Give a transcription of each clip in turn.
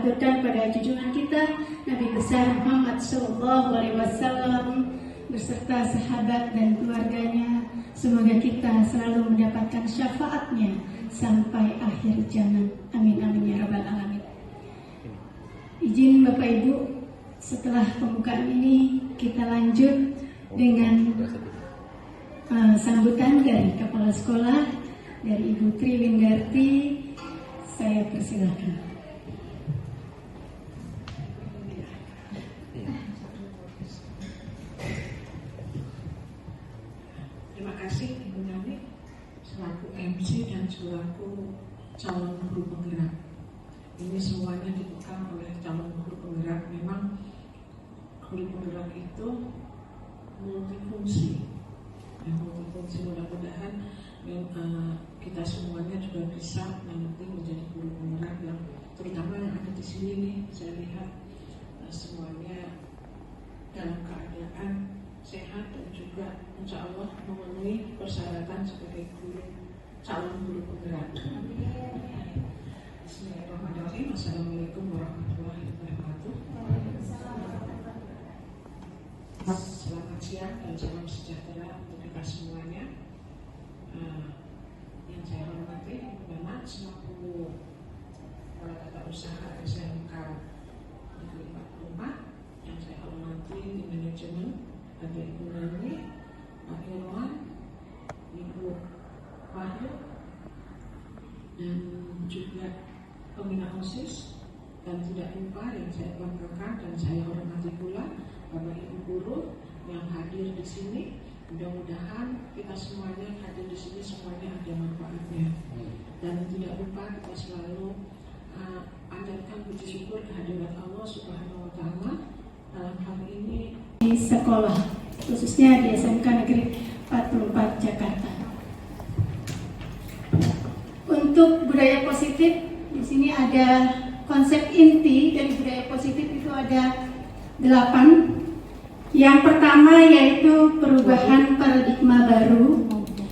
aturkan pada junjungan kita Nabi besar Muhammad SAW beserta sahabat dan keluarganya. Semoga kita selalu mendapatkan syafaatnya sampai akhir zaman. Amin amin ya rabbal alamin. Izin Bapak Ibu, setelah pembukaan ini kita lanjut dengan sambutan dari Kepala Sekolah, dari Ibu Triwindarti. Saya persilakan. Terima kasih Ibu Nani selaku MC dan selaku calon guru penggerak. Ini semuanya dipegang oleh calon guru penggerak. Memang guru penggerak itu multifungsi. Mudah-mudahan kita semuanya juga bisa nanti menjadi guru penggerak yang terutama yang ada di sini nih, saya lihat semuanya dalam keadaan sehat dan juga insya Allah memenuhi persyaratan sebagai calon guru penggerak. Bismillahirrahmanirrahim. Assalamualaikum warahmatullahi wabarakatuh. Selamat siang dan salam sejahtera untuk kita semuanya. Yang saya hormati Ibu Nana selaku Kepala Tata Usaha SMK Negeri 44. Yang saya hormati di manajemen ada Ibu Nani, Pak Irwan, Ibu Wahyu, dan juga pembina OSIS, dan tidak lupa yang saya banggakan dan saya hormati pula Bapak Ibu guru yang hadir di sini. Mudah-mudahan kita semuanya hadir di sini semuanya ada manfaatnya. Dan tidak lupa kita selalu panjatkan puji syukur kehadirat Allah Subhanahu wa taala dalam hal ini Di sekolah, khususnya di SMK Negeri 44 Jakarta. Untuk budaya positif, di sini ada konsep inti dari budaya positif itu ada 8. Yang pertama yaitu perubahan paradigma baru.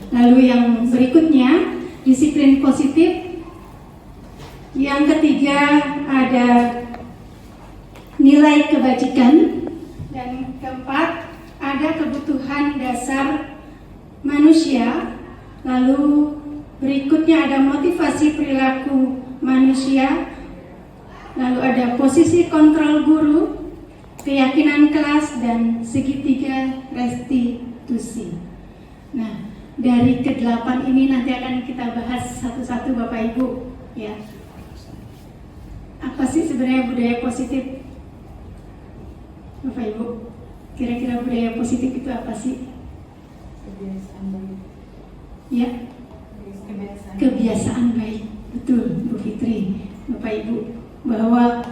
Lalu yang berikutnya disiplin positif. Yang ketiga ada nilai kebajikan. Dan keempat ada kebutuhan dasar manusia. Lalu berikutnya ada motivasi perilaku manusia. Lalu ada posisi kontrol guru, keyakinan kelas, dan segitiga restitusi. Nah, dari ke-8 ini nanti akan kita bahas satu-satu Bapak Ibu, ya. Apa sih sebenarnya budaya positif? Bapak Ibu, kira-kira budaya positif itu apa sih? Kebiasaan baik. Ya, kebiasaan baik. Betul, Bu Fitri, Bapak Ibu, bahwa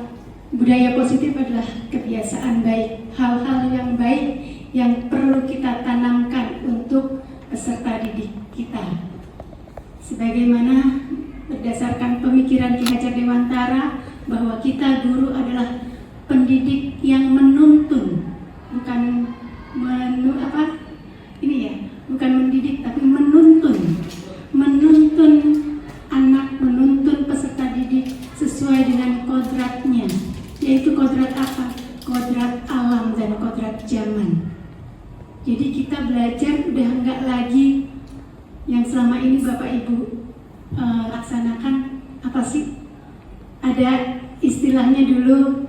budaya positif adalah kebiasaan baik, hal-hal yang baik yang perlu kita tanamkan untuk peserta didik kita. Sebagaimana berdasarkan pemikiran Ki Hajar Dewantara bahwa kita guru adalah pendidik yang menuntun, bukan bukan mendidik tapi menuntun anak, menuntun peserta didik sesuai dengan kodratnya. Yaitu kodrat apa? Kodrat alam dan kodrat zaman. Jadi kita belajar udah enggak lagi yang selama ini Bapak Ibu laksanakan apa sih? Ada istilahnya dulu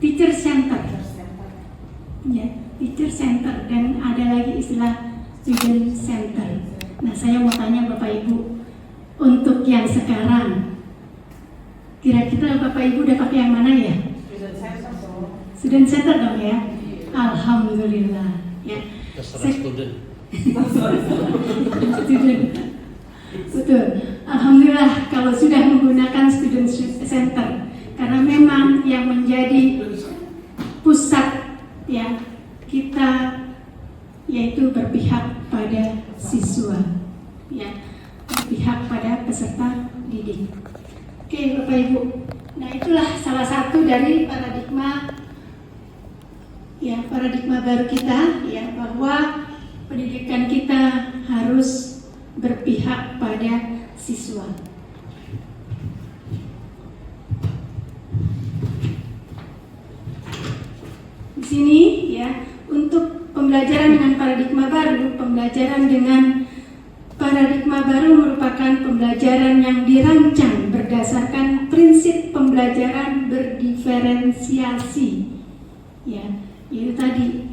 teacher center. Ya, teacher center, dan ada lagi istilah student center. Nah, saya mau tanya Bapak Ibu, untuk yang sekarang kira-kira Bapak Ibu udah pakai yang mana ya? Student center dong ya? Alhamdulillah ya. Student. Betul. Alhamdulillah kalau sudah menggunakan student center, karena memang yang menjadi pusat ya kita yaitu berpihak pada siswa, ya, berpihak pada peserta didik. Oke Bapak Ibu, nah itulah salah satu dari paradigma baru kita, ya, bahwa pendidikan kita harus berpihak pada siswa. di sini ya, untuk pembelajaran dengan paradigma baru, pembelajaran dengan paradigma baru merupakan pembelajaran yang dirancang berdasarkan prinsip pembelajaran berdiferensiasi. Ya, itu tadi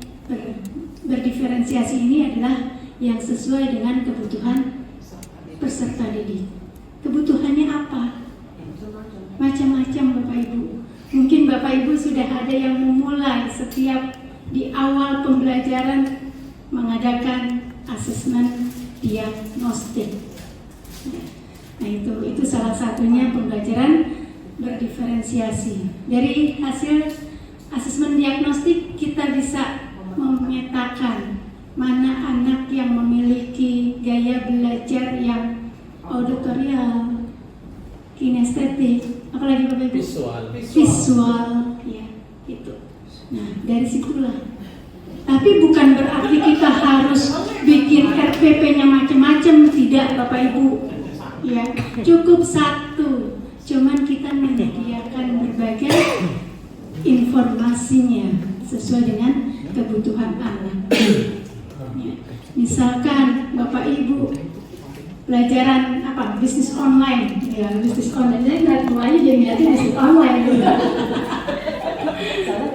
berdiferensiasi ini adalah yang sesuai dengan kebutuhan peserta didik. Kebutuhannya apa? Macam-macam Bapak Ibu. Mungkin Bapak Ibu sudah ada yang memulai setiap di awal pembelajaran mengadakan asesmen diagnostik. Nah itu salah satunya pembelajaran berdiferensiasi. Dari hasil asesmen diagnostik kita bisa memetakan mana anak yang memiliki gaya belajar yang auditorial, kinestetik, apalagi Bapak Ibu? Visual, ya, gitu. Nah, dari situlah. Tapi bukan berarti kita harus bikin RPP-nya macam-macam, tidak Bapak Ibu. Ya, cukup satu. Cuman kita menyediakan berbagai informasinya sesuai dengan kebutuhan anak. Ya. Misalkan Bapak Ibu pelajaran apa, bisnis online, ya bisnis online, jadi nggak semuanya jadi bisnis online.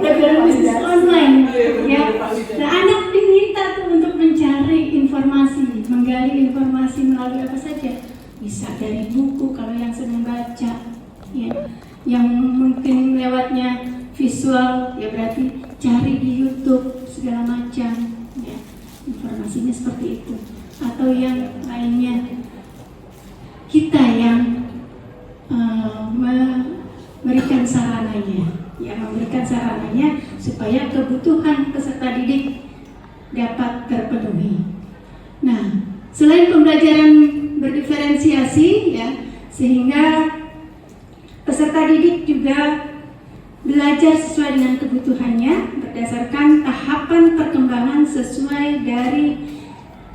Pelajaran bisnis online, ya. Nah anak diminta tuh untuk mencari informasi, menggali informasi melalui apa saja, bisa dari buku kalau yang senang baca, ya. Yang mungkin lewatnya visual, ya berarti cari di YouTube segala macam, ya. Informasinya seperti itu. Atau yang lainnya, kita yang memberikan sarananya, ya memberikan sarananya supaya kebutuhan peserta didik dapat terpenuhi. Nah, selain pembelajaran berdiferensiasi, ya, sehingga peserta didik juga belajar sesuai dengan kebutuhannya berdasarkan tahapan perkembangan sesuai dari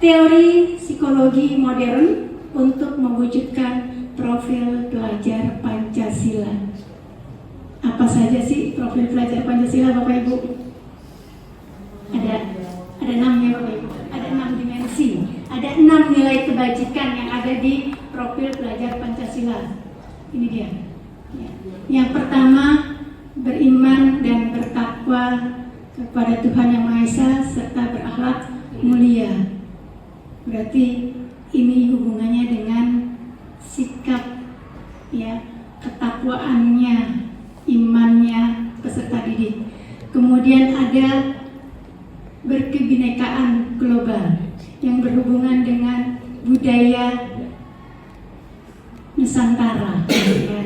teori psikologi modern untuk mewujudkan profil pelajar Pancasila. Apa saja sih profil pelajar Pancasila Bapak Ibu? Ada 6 ya Bapak Ibu. Ada 6 dimensi. Ada 6 nilai kebajikan yang ada di profil pelajar Pancasila. Ini dia. Yang pertama, beriman dan bertakwa kepada Tuhan Yang Maha Esa serta berakhlak mulia. Berarti ini hubungannya dengan sikap, ya, ketakwaannya, imannya peserta didik. Kemudian ada berkebinekaan global yang berhubungan dengan budaya Nusantara, ya.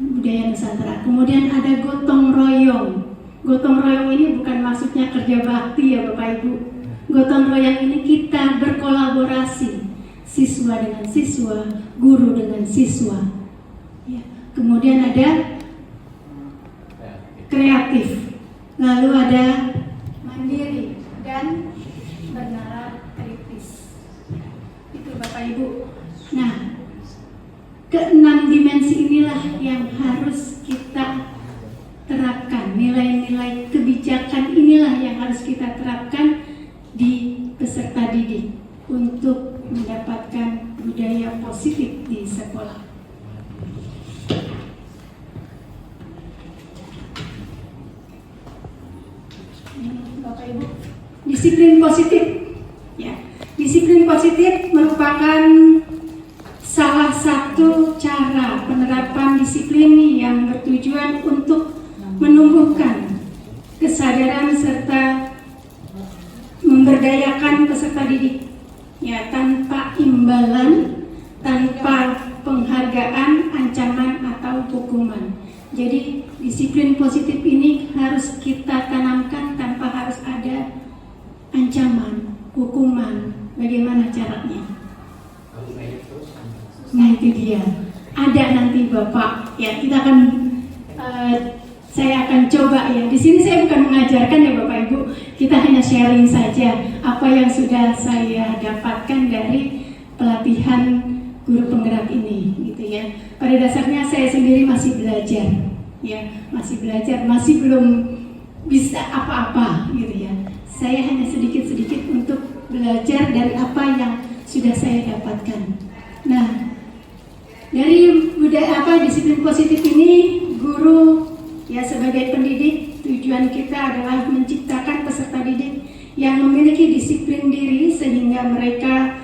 Budaya Nusantara. Kemudian ada gotong royong. Gotong royong ini bukan maksudnya kerja bakti ya Bapak Ibu. Gotong royong ini kita berkolaborasi, siswa dengan siswa, guru dengan siswa. Ya. Kemudian ada kreatif, lalu ada mandiri dan bernalar kritis. Itu Bapak Ibu. Nah, keenam dimensi inilah yang harus kita terapkan. Nilai-nilai kebijakan inilah yang harus kita terapkan di peserta didik untuk mendapatkan budaya positif di sekolah. Bapak Ibu, disiplin positif, ya. Disiplin positif merupakan salah satu cara penerapan disiplin yang bertujuan untuk menumbuhkan kesadaran serta memberdayakan peserta didik, ya, tanpa imbalan, tanpa penghargaan, ancaman atau hukuman. Jadi disiplin positif ini harus kita tanamkan tanpa harus ada ancaman, hukuman. Bagaimana caranya? Nah itu dia. Ada nanti Bapak, ya kita akan saya akan coba ya. Di sini saya bukan mengajarkan ya Bapak Ibu. Kita hanya sharing saja apa yang sudah saya dapatkan dari pelatihan guru penggerak ini, gitu ya. Pada dasarnya saya sendiri masih belajar, ya, masih belajar, masih belum bisa apa-apa gitu ya. Saya hanya sedikit-sedikit untuk belajar dari apa yang sudah saya dapatkan. Nah, dari disiplin positif ini, guru ya sebagai pendidik, tujuan kita adalah menciptakan peserta didik yang memiliki disiplin diri sehingga mereka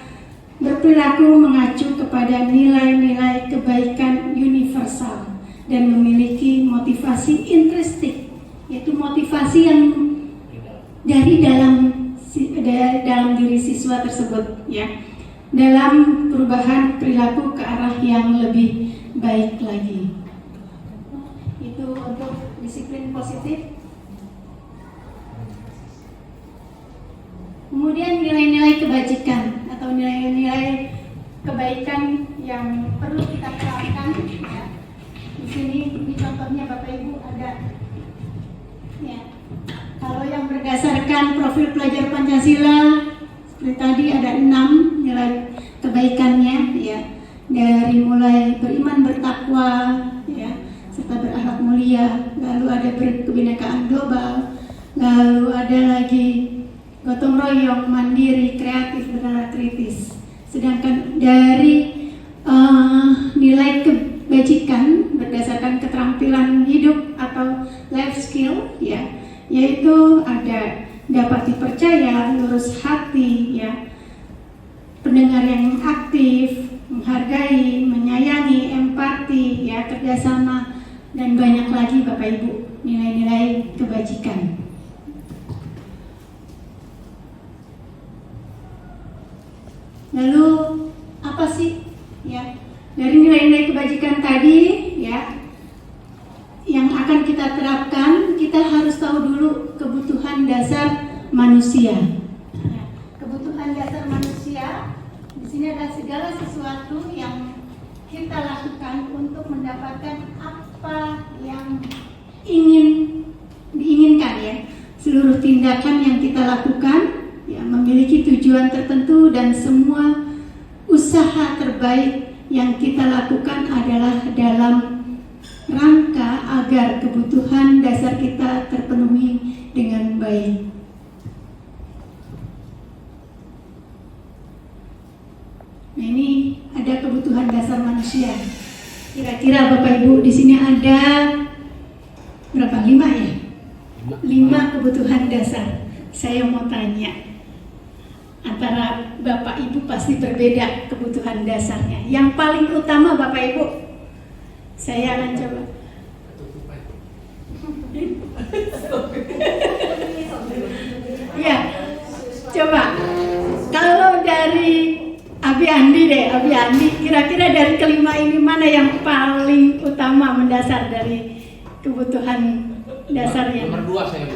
berperilaku mengacu kepada nilai-nilai kebaikan universal dan memiliki motivasi intrinsik, yaitu motivasi yang dari dalam diri siswa tersebut ya, dalam perubahan perilaku ke arah yang lebih baik lagi. Itu untuk disiplin positif. Kemudian nilai-nilai kebajikan atau nilai-nilai kebaikan yang perlu kita terapkan ya. Di sini ini contohnya Bapak Ibu ada ya. Kalau yang berdasarkan profil pelajar Pancasila seperti tadi ada 6 nilai kebaikannya ya. Dari mulai beriman bertakwa ya, serta berakhlak mulia, lalu ada berkebinekaan global, lalu ada lagi gotong royong, mandiri, kreatif, bernalar kritis. Sedangkan dari nilai kebajikan berdasarkan keterampilan hidup atau life skill ya, yaitu ada dapat dipercaya, lurus hati ya, pendengar yang aktif, menghargai, menyayangi, empati ya, kerjasama, dan banyak lagi Bapak Ibu nilai-nilai kebajikan. Lalu apa sih ya dari nilai-nilai kebajikan tadi ya yang akan kita terapkan? Kita harus tahu dulu kebutuhan dasar manusia. Ya, kebutuhan dasar manusia di sini ada segala sesuatu yang kita lakukan untuk mendapatkan apa yang diinginkan ya. Seluruh tindakan yang kita lakukan ya, memiliki tujuan tertentu dan semua usaha terbaik yang kita lakukan adalah dalam rangka agar kebutuhan dasar kita terpenuhi dengan baik. Nah, ini ada kebutuhan dasar manusia. Kira-kira Bapak Ibu di sini ada berapa? 5 ya? 5 kebutuhan dasar. Saya mau tanya, antara Bapak Ibu pasti berbeda kebutuhan dasarnya. Yang paling utama Bapak Ibu, saya akan coba. Ya, coba. Kalau dari Abi Andi deh, Abi Andi, kira-kira dari kelima ini mana yang paling utama mendasar dari kebutuhan dasarnya? Nomor 2 saya.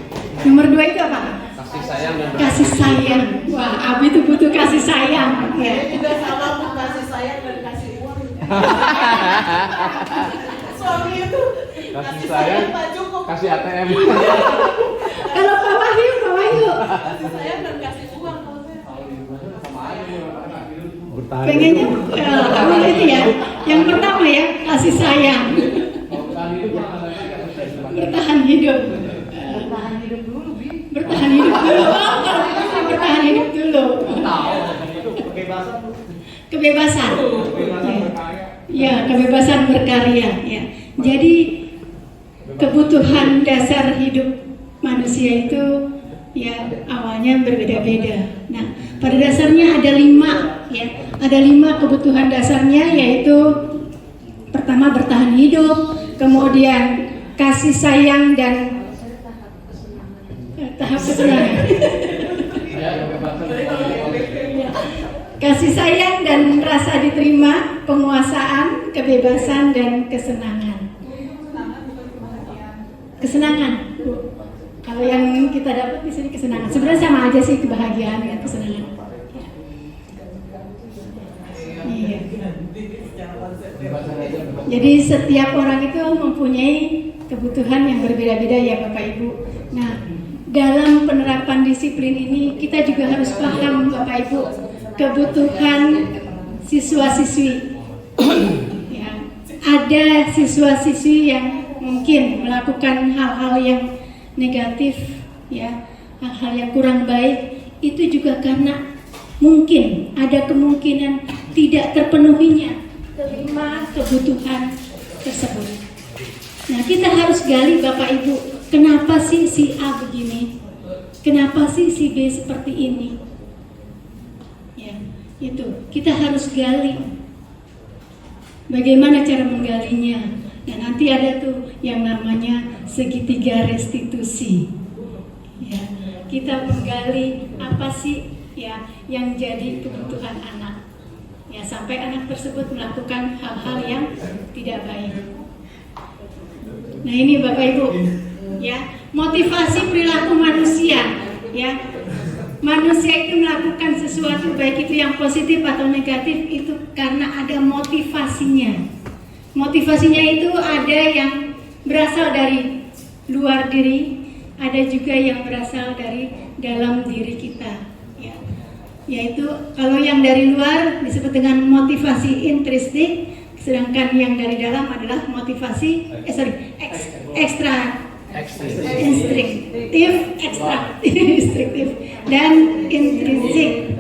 Nomor 2 itu apa? Kasih sayang dan Kasih sayang. Wah, Abi itu butuh kasih sayang. Ya. Juga sama Bu, kasih sayang dan kasih uang. Suami itu kasih sayang, tak cukup. kasih ATM. Kalau Pak Wahyu, Kasih sayang dan kasih uang kalau saya. pengennya itu ya. Yang pertama ya, kasih sayang. Bertahan hidup. Bertahan hidup dulu, Bi. Bertahan hidup dulu. Oh, kalau itu bertahan hidup dulu. Kebebasan. Ya, kebebasan berkarya. Ya. Jadi kebutuhan dasar hidup manusia itu ya awalnya berbeda-beda. Nah, pada dasarnya ada 5 ya. Ada 5 kebutuhan dasarnya, yaitu pertama bertahan hidup, kemudian kasih sayang dan tahap kesenangan. Kasih sayang dan rasa diterima, penguasaan, kebebasan dan kesenangan. Kesenangan. Kalau yang kita dapat di sini kesenangan. Sebenarnya sama aja sih, kebahagiaan dan kesenangan. Iya. Jadi setiap orang itu mempunyai kebutuhan yang berbeda-beda ya Bapak Ibu. Nah, dalam penerapan disiplin ini kita juga harus paham Bapak Ibu kebutuhan siswa-siswi. Ya, ada siswa-siswi yang mungkin melakukan hal-hal yang negatif, ya, hal-hal yang kurang baik, itu juga karena mungkin ada kemungkinan tidak terpenuhinya kelima kebutuhan tersebut. Nah, kita harus gali Bapak Ibu, kenapa sih si A begini? Kenapa sih si B seperti ini? Ya, itu kita harus gali. Bagaimana cara menggalinya? Nah, nanti ada tuh yang namanya segitiga restitusi. Ya, kita menggali apa sih ya yang jadi kebutuhan anak. Ya, sampai anak tersebut melakukan hal-hal yang tidak baik. Nah, ini Bapak Ibu, ya, motivasi perilaku manusia, ya. Manusia itu melakukan sesuatu baik itu yang positif atau negatif itu karena ada motivasinya. Motivasinya itu ada yang berasal dari luar diri, ada juga yang berasal dari dalam diri kita, ya. Yaitu kalau yang dari luar disebut dengan motivasi intrinsik, sedangkan yang dari dalam adalah motivasi ekstraktif dan intrinsik.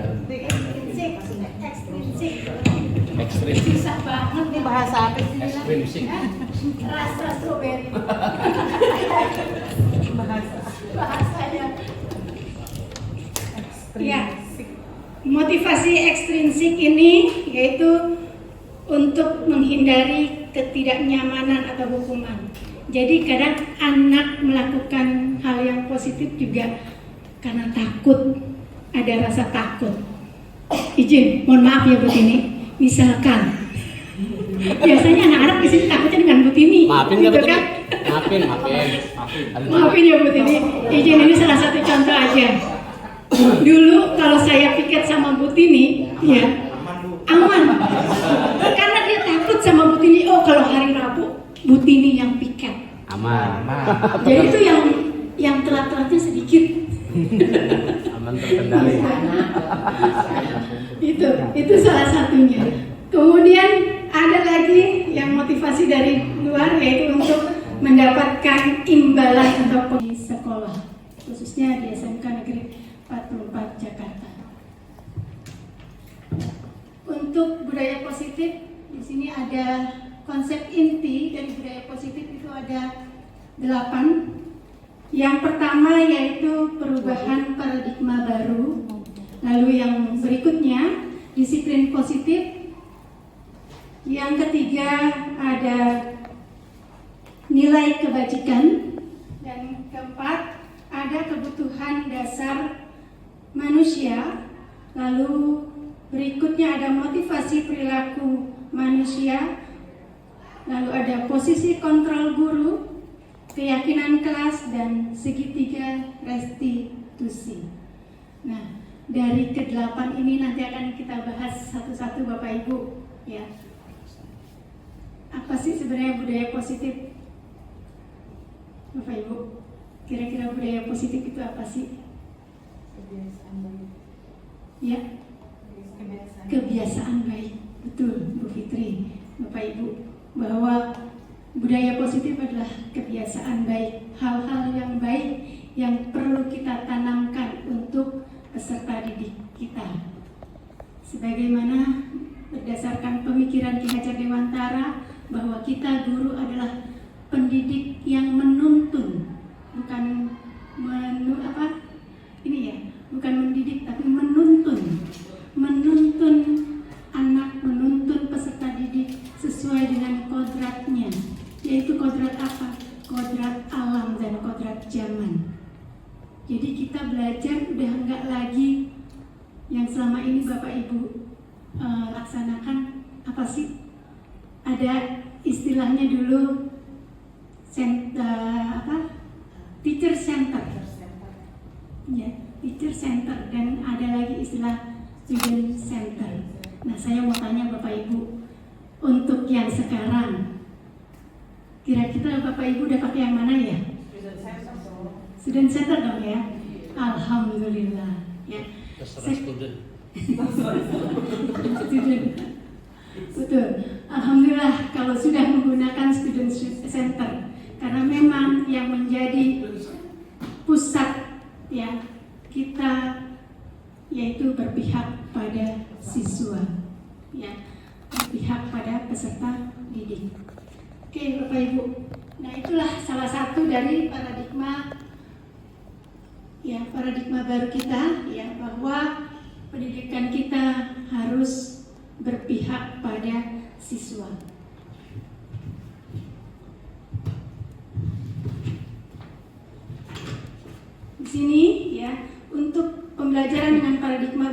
Susah banget Ini bahasa apa sih? Ekstrinsik. rasa stroberi. Bahasanya. Ya. Motivasi ekstrinsik ini yaitu untuk menghindari ketidaknyamanan atau hukuman. Jadi kadang anak melakukan hal yang positif juga karena takut, ada rasa takut. Izin, mohon maaf ya Bu Tini. Misalkan, biasanya anak-anak di sini takutnya dengan Bu Tini. Maafin gitu nggak Bu kan? Tini? Maafin. Maafin ya Bu Tini. Izin, ini salah satu contoh aja. Dulu kalau saya piket sama Bu Tini, ya aman. Karena dia takut sama Bu Tini. Oh, kalau hari Rabu Bu Tini yang piket. Aman. Jadi itu yang telat-telatnya sedikit. Aman terkendali. Itu salah satunya. Kemudian ada lagi yang motivasi dari luar yaitu untuk mendapatkan imbalan atau di sekolah, khususnya di SMK Negeri 44 Jakarta. Untuk budaya positif di sini ada konsep inti dari budaya positif itu ada 8. Yang pertama yaitu perubahan paradigma baru. Lalu yang berikutnya disiplin positif. Yang ketiga ada nilai kebajikan. Dan keempat ada kebutuhan dasar manusia. Lalu berikutnya ada motivasi perilaku manusia. Lalu ada posisi kontrol guru, keyakinan kelas, dan segitiga restitusi. Nah, dari ke-8 ini nanti akan kita bahas satu-satu Bapak Ibu, ya. Apa sih sebenarnya budaya positif? Bapak Ibu, kira-kira budaya positif itu apa sih? Ya, kebiasaan baik. Betul, Bu Fitri, Bapak Ibu, bahwa budaya positif adalah kebiasaan baik, hal-hal yang baik yang perlu kita tanamkan untuk peserta didik kita. Sebagaimana berdasarkan pemikiran Ki Hajar Dewantara bahwa kita guru adalah pendidik yang menuntun, bukan bukan mendidik tapi menuntun anak, menuntun peserta didik sesuai dengan kodratnya, yaitu kodrat apa? Kodrat alam dan kodrat zaman. Jadi kita belajar udah enggak lagi yang selama ini Bapak Ibu laksanakan apa sih? Ada istilahnya dulu teacher center. Ya, teacher center, dan ada lagi istilah student center. Nah, saya mau tanya Bapak Ibu, untuk yang sekarang, kira-kira Bapak Ibu udah pakai yang mana ya? Student center dong ya? Alhamdulillah. Ya. Terserah student. Student. Betul. Alhamdulillah kalau sudah menggunakan student center, karena memang yang menjadi pusat ya kita, yaitu berpihak pada siswa, ya, berpihak pada peserta didik. Oke, Bapak Ibu. Nah, itulah salah satu dari paradigma baru kita, ya, bahwa pendidikan kita harus berpihak pada siswa. Di sini, ya, untuk pembelajaran dengan paradigma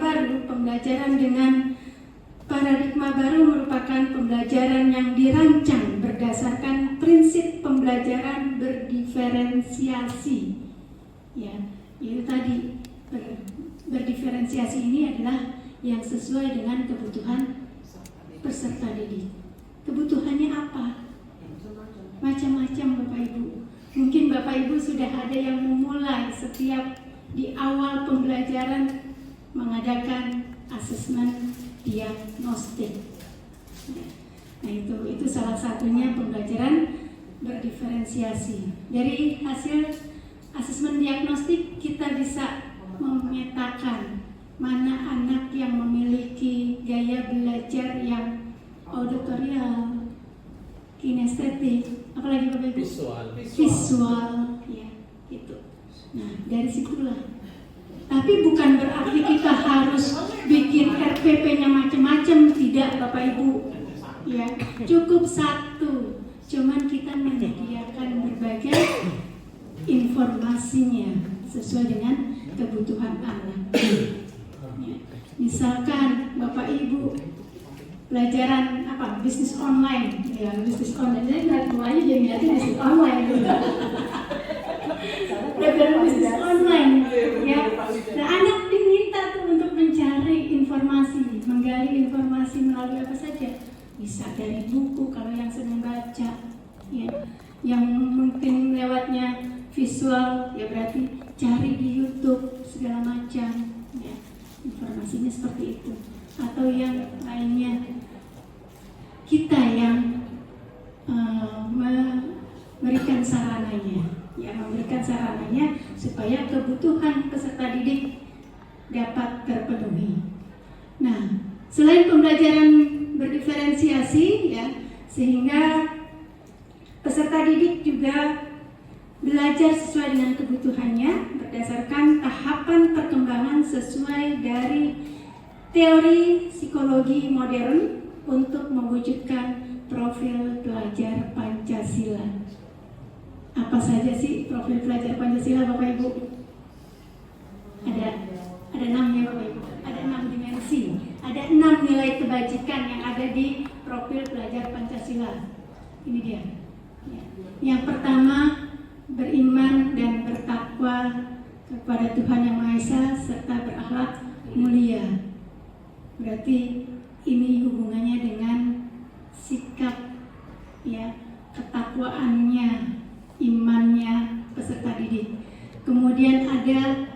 baru merupakan pembelajaran yang dirancang berdasarkan prinsip pembelajaran berdiferensiasi. Ya, itu tadi berdiferensiasi ini adalah yang sesuai dengan kebutuhan peserta didik. Kebutuhannya apa? Macam-macam, Bapak Ibu. Mungkin Bapak Ibu sudah ada yang memulai setiap di awal pembelajaran mengadakan asesmen diagnostik. Nah, itu salah satunya pembelajaran berdiferensiasi. Dari hasil asesmen diagnostik kita bisa memetakan mana anak yang memiliki gaya belajar yang auditorial, kinestetik, apalagi Bapak Ibu? Visual, ya, gitu. Nah, dari situlah. Tapi bukan berarti kita harus bikin RPP-nya macam-macam, tidak, Bapak Ibu. Ya, cukup satu. Cuman kita menyediakan berbagai informasinya sesuai dengan kebutuhan anak. Ya. Misalkan Bapak Ibu pelajaran apa, bisnis online, ya, bisnis online, jadi nggak semuanya jadi bisnis online. Pelajaran bisnis online, ya. Nah, anak diminta tuh untuk mencari informasi, menggali informasi melalui apa saja. Bisa dari buku kalau yang senang baca, ya. Yang mungkin lewatnya visual, ya berarti cari di YouTube segala macam, ya. Informasinya seperti itu. Atau yang lainnya, kita yang memberikan sarananya, ya, memberikan sarananya supaya kebutuhan peserta didik dapat terpenuhi. Nah, selain pembelajaran berdiferensiasi, ya, sehingga peserta didik juga belajar sesuai dengan kebutuhannya berdasarkan tahapan perkembangan sesuai dari teori psikologi modern untuk mewujudkan profil pelajar Pancasila. Apa saja sih profil pelajar Pancasila, Bapak Ibu? Ada 6 ya, Bapak Ibu. Ada 6 dimensi. Ada 6 nilai kebajikan yang ada di profil pelajar Pancasila. Ini dia. Ya. Yang pertama, beriman dan bertakwa kepada Tuhan Yang Maha Esa serta berakhlak mulia. Berarti ini hubungannya dengan sikap, ya, ketakwaannya, imannya peserta didik. Kemudian ada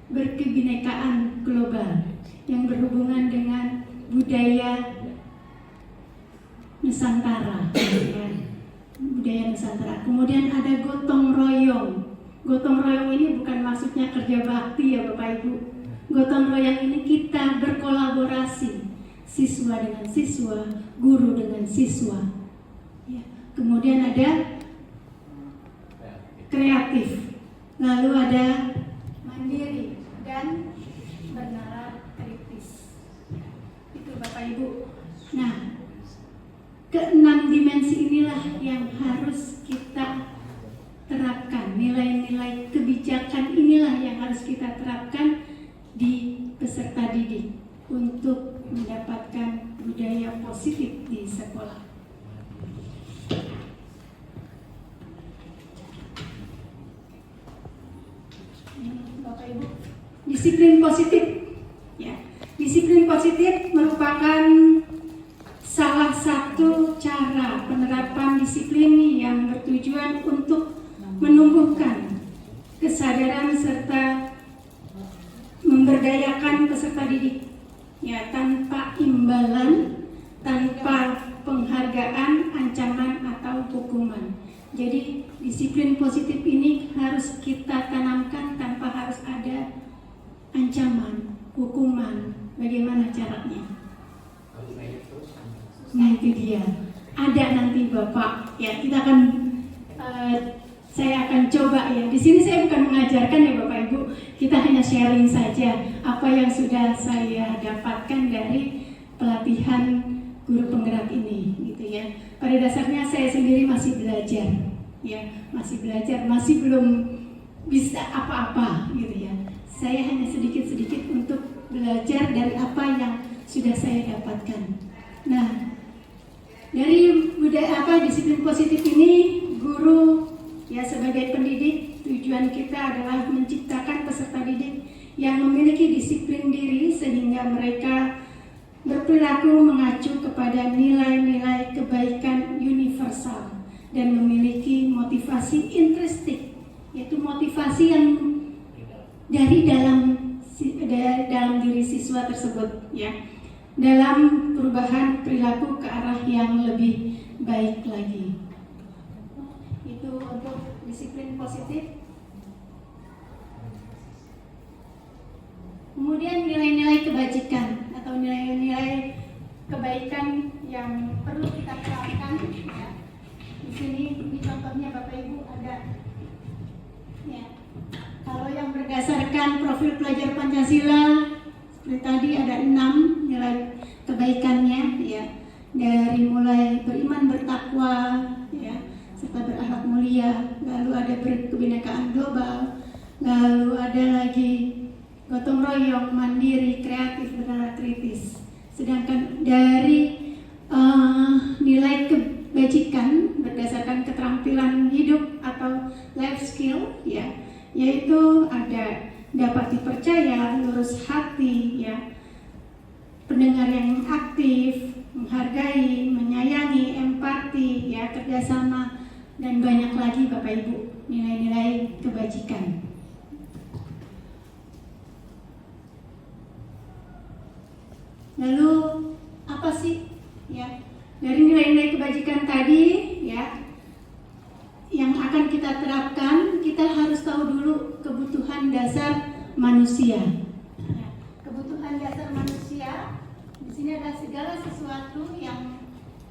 berkebinekaan global yang berhubungan dengan budaya Nusantara, ya. Budaya Nusantara. Kemudian ada gotong royong. Gotong royong ini bukan maksudnya kerja bakti, ya Bapak Ibu. Gotong royong ini kita berkolaborasi, siswa dengan siswa, guru dengan siswa. Ya. Kemudian ada kreatif, lalu ada mandiri dan bernalar kritis. Itu Bapak Ibu. Nah, keenam dimensi inilah yang harus kita terapkan. Nilai-nilai kebijakan inilah yang harus kita terapkan di peserta didik untuk mendapatkan budaya positif di sekolah. Bapak Ibu, disiplin positif, ya. Disiplin positif merupakan salah satu cara penerapan disiplin yang bertujuan untuk menumbuhkan kesadaran serta memberdayakan peserta didik, ya, tanpa imbalan, tanpa penghargaan, ancaman atau hukuman. Jadi disiplin positif ini harus kita tanamkan tanpa harus ada ancaman, hukuman. Bagaimana caranya? Nah itu dia. Ada nanti Bapak. Ya kita akan saya akan coba ya. Di sini saya bukan mengajarkan ya Bapak Ibu. Kita hanya sharing saja apa yang sudah saya dapatkan dari pelatihan guru penggerak ini, gitu ya. Pada dasarnya saya sendiri masih belajar, ya, masih belajar, masih belum bisa apa-apa, gitu ya. Saya hanya sedikit-sedikit untuk belajar dari apa yang sudah saya dapatkan. Nah, dari budaya disiplin positif ini, guru ya sebagai pendidik, tujuan kita adalah menciptakan peserta didik yang memiliki disiplin diri sehingga mereka berperilaku mengacu kepada nilai-nilai kebaikan universal dan memiliki motivasi intrinsik, yaitu motivasi yang dari dalam diri siswa tersebut, ya, dalam perubahan perilaku ke arah yang lebih baik lagi. Itu untuk disiplin positif. Kemudian nilai-nilai kebajikan atau nilai-nilai kebaikan yang perlu kita terapkan, ya. Di sini ini contohnya Bapak Ibu ada, ya. Kalau yang berdasarkan profil pelajar Pancasila seperti tadi ada 6 nilai kebaikannya, ya. Dari mulai beriman, bertakwa, ya, serta berakhlak mulia, lalu ada berkebinekaan global, lalu ada lagi gotong royong, mandiri, kreatif, bernalar kritis. Sedangkan dari nilai kebajikan berdasarkan keterampilan hidup atau life skill, ya, yaitu ada dapat dipercaya, lurus hati, ya, pendengar yang aktif, menghargai, menyayangi, empati, ya, kerjasama, dan banyak lagi Bapak Ibu nilai-nilai kebajikan. Lalu apa sih, ya, dari nilai-nilai kebajikan tadi, ya, yang akan kita terapkan? Kita harus tahu dulu kebutuhan dasar manusia. Ya, kebutuhan dasar manusia di sini ada segala sesuatu yang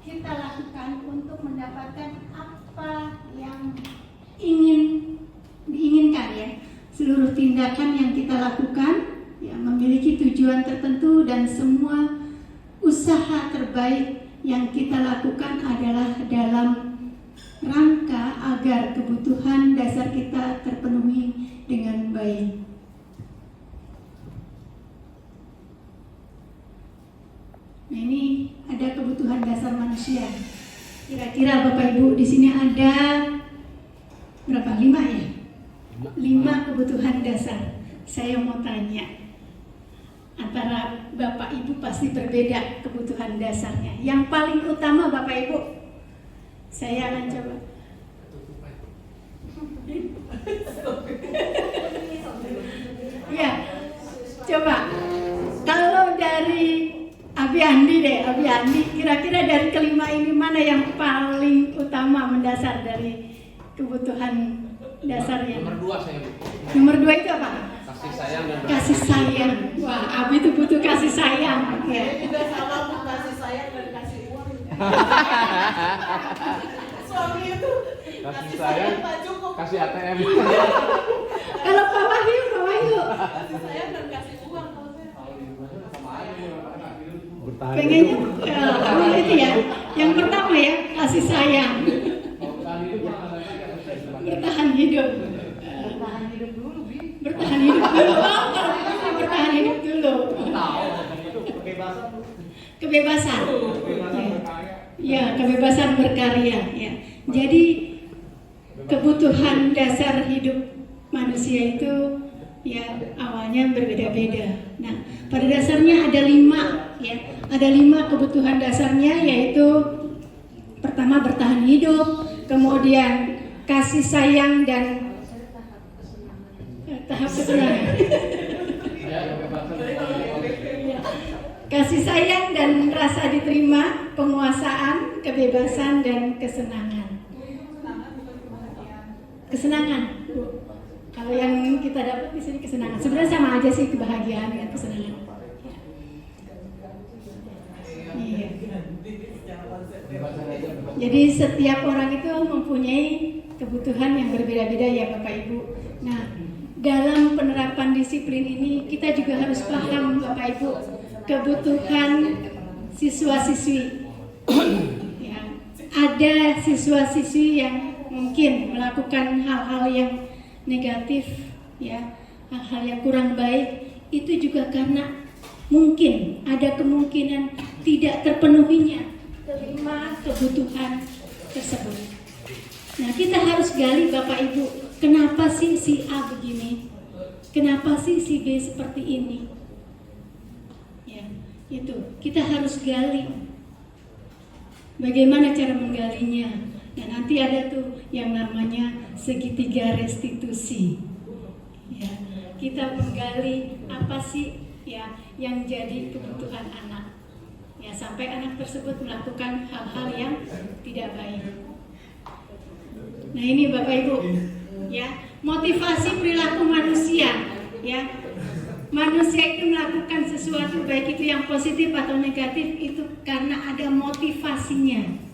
kita lakukan untuk mendapatkan apa yang diinginkan, ya. Seluruh tindakan yang kita lakukan ya memiliki tujuan tertentu dan semua usaha terbaik yang kita lakukan adalah dalam rangka agar kebutuhan dasar kita terpenuhi dengan baik. Nah, ini ada kebutuhan dasar manusia. Kira-kira Bapak Ibu di sini ada berapa? 5 ya? 5 kebutuhan dasar. Saya mau tanya, antara Bapak Ibu pasti berbeda kebutuhan dasarnya. Yang paling utama Bapak Ibu, saya akan coba. Ya, coba. Kalau dari Abi Andi deh, Abi Andi, kira-kira dari kelima ini mana yang paling utama mendasar dari kebutuhan dasarnya? Nomor 2 saya. Nomor 2 itu apa? Kasih sayang dan Kasih sayang. Wah, Abi itu butuh kasih sayang. Ya. Saya juga sama, Bu, kasih sayang dan kasih uang. Suami itu kasih sayang, tak cukup. kasih ATM. Kalau Pak Wahyu, Kasih sayang dan kasih uang kalau saya. Bertahan pengennya hidup. itu ya. Yang pertama ya, kasih sayang. Bertahan hidup. Bertahan hidup dulu, Bi. Bertahan hidup dulu. Oh, kalau itu bertahan hidup dulu. Kebebasan. Ya, kebebasan berkarya. Ya. Jadi kebutuhan dasar hidup manusia itu ya awalnya berbeda-beda. Nah, pada dasarnya ada 5, ya. Ada 5 kebutuhan dasarnya, yaitu pertama bertahan hidup, kemudian kasih sayang dan tahap kesenangan. Kasih sayang dan rasa diterima, penguasaan, kebebasan dan kesenangan. kesenangan. Kalau yang kita dapat di sini kesenangan. Sebenarnya sama aja sih, kebahagiaan dan kesenangan. Iya. Jadi setiap orang itu mempunyai kebutuhan yang berbeda-beda ya Bapak Ibu. Nah, dalam penerapan disiplin ini kita juga harus paham Bapak Ibu kebutuhan siswa-siswi. Ya, ada siswa-siswi yang mungkin melakukan hal-hal yang negatif, ya, hal-hal yang kurang baik, itu juga karena mungkin ada kemungkinan tidak terpenuhinya kelima kebutuhan tersebut. Nah, kita harus gali Bapak Ibu, kenapa sih si A begini? Kenapa sih si B seperti ini? Ya, itu kita harus gali. Bagaimana cara menggalinya? Nah, nanti ada tuh yang namanya segitiga restitusi. Ya, kita menggali apa sih ya yang jadi kebutuhan anak. Ya, sampai anak tersebut melakukan hal-hal yang tidak baik. Nah, ini Bapak Ibu, ya, motivasi perilaku manusia, ya. Manusia itu melakukan sesuatu baik itu yang positif atau negatif itu karena ada motivasinya.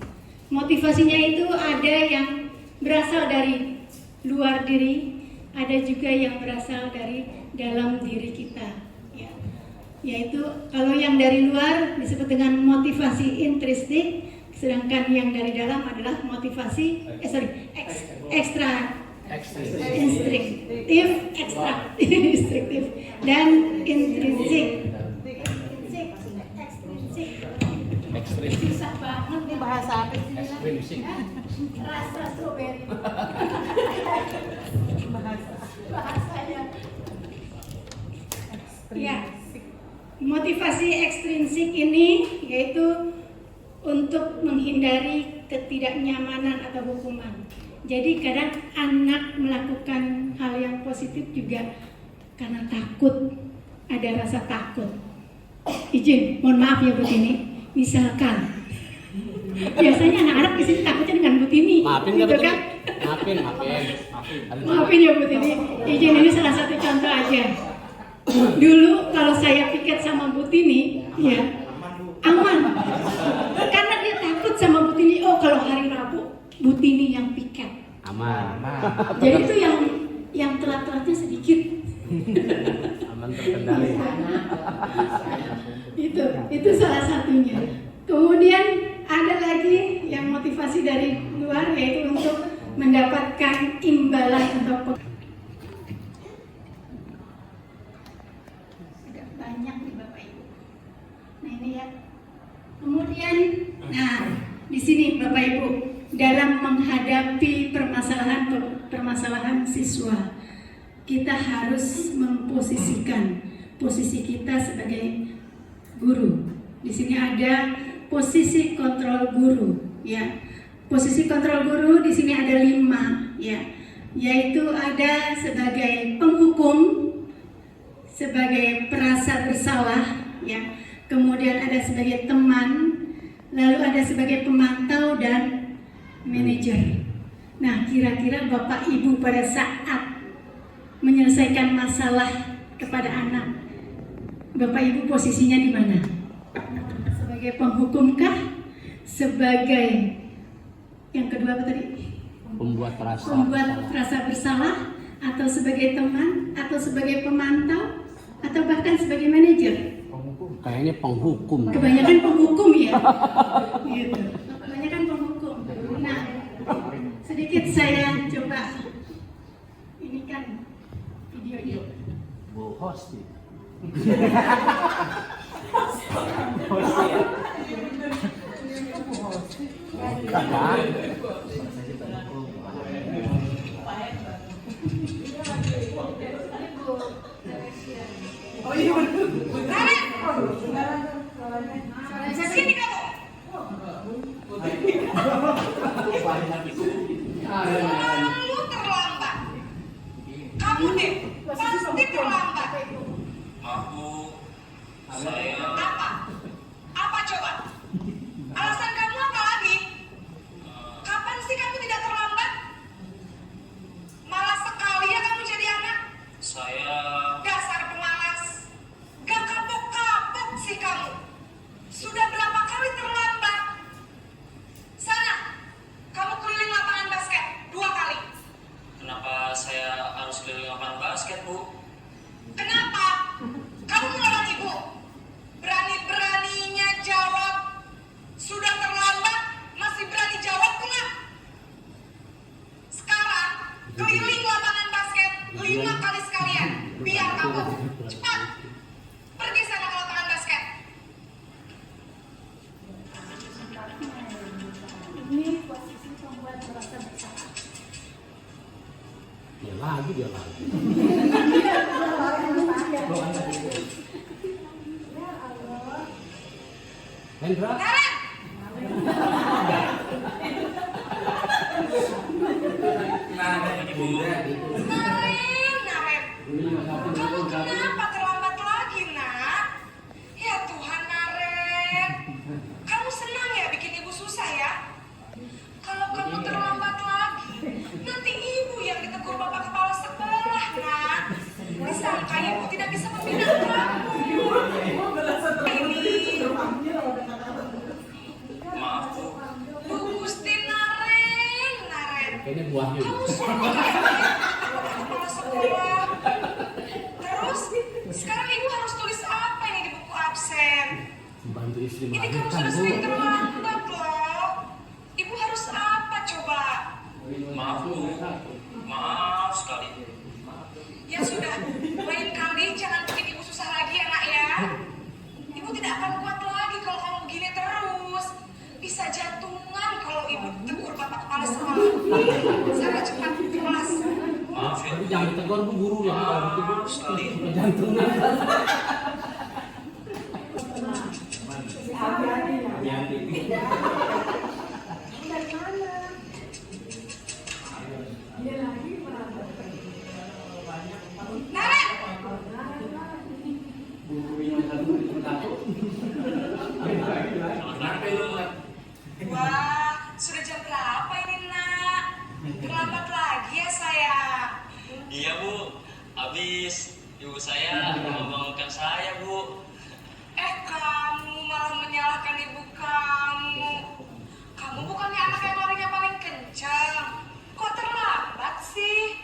Motivasinya itu ada yang berasal dari luar diri, ada juga yang berasal dari dalam diri kita. Ya. Yaitu kalau yang dari luar disebut dengan motivasi intrinsik, sedangkan yang dari dalam adalah motivasi ekstraktif dan intrinsik. Susah banget nih Bahasa apa sih? Ekstrinsik. rasa strawberry. Bahasanya. Ya, motivasi ekstrinsik ini yaitu untuk menghindari ketidaknyamanan atau hukuman. Jadi kadang anak melakukan hal yang positif juga karena takut, ada rasa takut. Izin, mohon maaf ya Bu Tini. Misalkan, biasanya anak-anak di sini takutnya dengan Bu Tini, Maafin gitu nggak, Bu kan? Tini? Maafin. Maafin ya Bu Tini. Izin, ini salah satu contoh aja. Dulu kalau saya piket sama Bu Tini, ya aman. Karena dia takut sama Bu Tini. Oh, kalau hari Rabu Bu Tini yang piket. Aman. Jadi itu yang telat-telatnya sedikit. Aman terkendali. Itu salah satunya. Kemudian ada lagi yang motivasi dari luar yaitu untuk mendapatkan imbalan atau agak banyak nih Bapak Ibu. Nah ini ya. Kemudian, nah di sini Bapak Ibu dalam menghadapi permasalahan siswa kita harus memposisikan posisi kita sebagai guru. Di sini ada posisi kontrol guru, ya. Posisi kontrol guru di sini ada 5, ya. Yaitu ada sebagai penghukum, sebagai perasa bersalah, ya. Kemudian ada sebagai teman, lalu ada sebagai pemantau dan manajer. Nah, kira-kira Bapak Ibu pada saat menyelesaikan masalah kepada anak, Bapak Ibu posisinya di mana? Sebagai penghukumkah? Sebagai yang kedua apa tadi? Pembuat perasa. Pembuat perasa bersalah, atau sebagai teman, atau sebagai pemantau, atau bahkan sebagai manajer? Kayaknya penghukum. Kebanyakan penghukum ya. Gitu. Kebanyakan penghukum. Nah, sedikit saya coba ini kan videonya. Bu host. Oh iya betul. Sini kamu. Kamu terlambat. Kamu deh pasti terlambat. Aku saya Apa? Apa coba? Alasan kamu apa lagi? Kapan sih kamu tidak terlambat? saya Dasar pemalas. Gak kapok-kapok sih kamu. Sudah berapa kali terlambat? Sana, kamu keliling lapangan basket 2 kali. kenapa saya harus keliling lapangan basket, Bu? Kenapa? Kamu melawan ibu. Berani-beraninya jawab. Sudah terlambat, masih berani jawab pula. Sekarang, keliling lapangan basket 5 kali sekalian. Biar kamu. Cepat. Pergi sana ke lapangan basket. Ini posisi pembuat merasa bersalah. Dia lagi. Hendra, Naren! Ibu, Naren! Kamu kenapa terlambat lagi, nak? Ya Tuhan, Naren. Kamu senang ya bikin ibu susah ya? Kalau kamu terlambat lagi, nanti ibu yang ditegur bapak kepala sekolah, nak. Disangka ibu tidak bisa membina kamu. Ini, maaf, Bu. Bu Gusti Naren. kayaknya buahnya. Kamu suruh kepala sekolah. Terus, sekarang ibu harus tulis apa ini di buku absen? Bantu istri Ini kamu melahirkan, sudah Bu. sering terlambat loh. Ibu harus apa coba? Maaf, Bu. Maaf sekali. Ya sudah, lain kali jangan bikin ibu susah lagi ya nak ya. Ibu tidak akan kuat lagi kalau kamu begini terus. Bisa jantungan kalau ibu tegur bapak kepala sekolah. Sana cepat ke kelas. Maaf ya, Tapi jangan ditegur, Bu, guru ya. Kalau gitu, Bu. Maaf sekali. Jantungan. Naren! Kenapa itu? Wah, sudah jam berapa ini nak? Terlambat lagi ya sayang. Iya, Bu. Habis ibu saya membangunkan saya, Bu. Kamu malah menyalahkan ibu kamu. Kamu bukannya anak yang larinya paling kencang. Kok terlambat sih?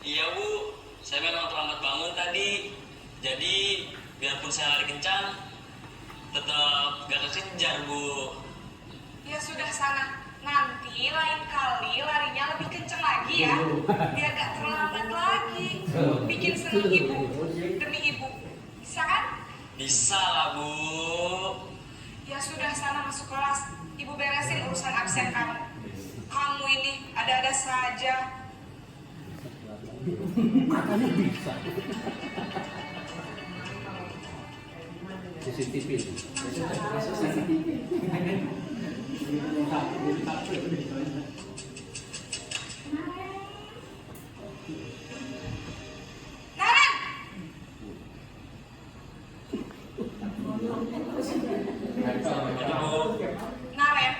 Iya, Bu. Saya memang terlambat bangun tadi. Jadi, biarpun saya lari kencang, tetap gak kekejar, Bu. Ya sudah sana. Nanti lain kali larinya lebih kencang lagi ya. Biar gak terlambat lagi. Bikin seneng ibu. Demi ibu. Bisa kan? Bisa lah, Bu. Ya sudah sana masuk kelas. Ibu beresin urusan absen kamu. Kamu ini ada-ada saja. Makanya bisa. CCTV. Naren! Aduh, Naren,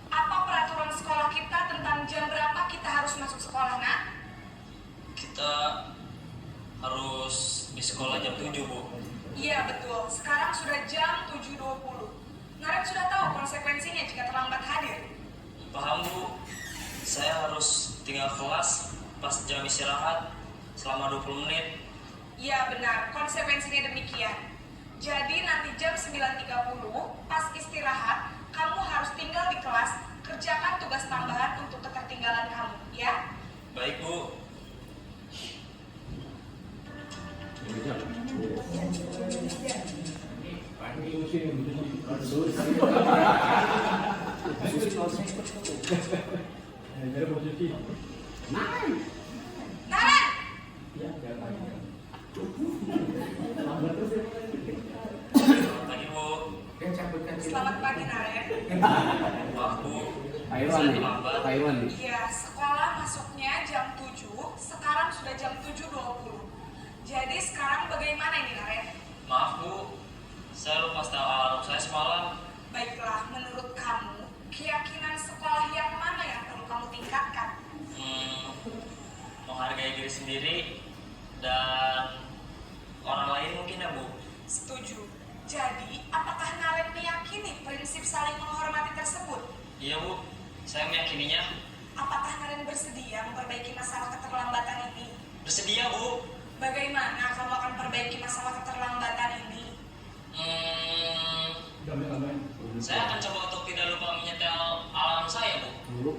apa peraturan sekolah kita tentang jam berapa kita harus masuk sekolah, nak? kita harus di sekolah jam 7, Bu. Iya betul, sekarang sudah jam 7.20. Naren sudah tahu konsekuensinya jika terlambat hadir. Paham, Bu. Saya harus tinggal kelas pas jam istirahat selama 20 menit. Iya benar, konsekuensinya demikian. Jadi nanti jam 9.30 pas istirahat, kamu harus tinggal di kelas, kerjakan tugas tambahan untuk ketertinggalan kamu, ya? Baik, Bu. Naren! Selamat pagi, Bu. Selamat pagi, Naren. Maaf, Bu. Taiwan Saya nih. terlambat. Taiwan nih. Iya, sekolah masuknya jam 7, sekarang sudah jam 7.20. Jadi sekarang bagaimana ini, Naren? Maaf, Bu. Saya lupa setel alarm saya semalam. Baiklah, menurut kamu, keyakinan sekolah yang mana yang perlu kamu tingkatkan? Menghargai diri sendiri dan orang lain mungkin ya Bu. Setuju. Jadi, apakah Naren meyakini prinsip saling menghormati tersebut? Iya Bu, saya meyakininya. Apakah Naren bersedia memperbaiki masalah keterlambatan ini? Bersedia Bu. Bagaimana kamu akan perbaiki masalah keterlambatan ini? Saya akan coba untuk tidak lupa menyetel alarm saya Bu.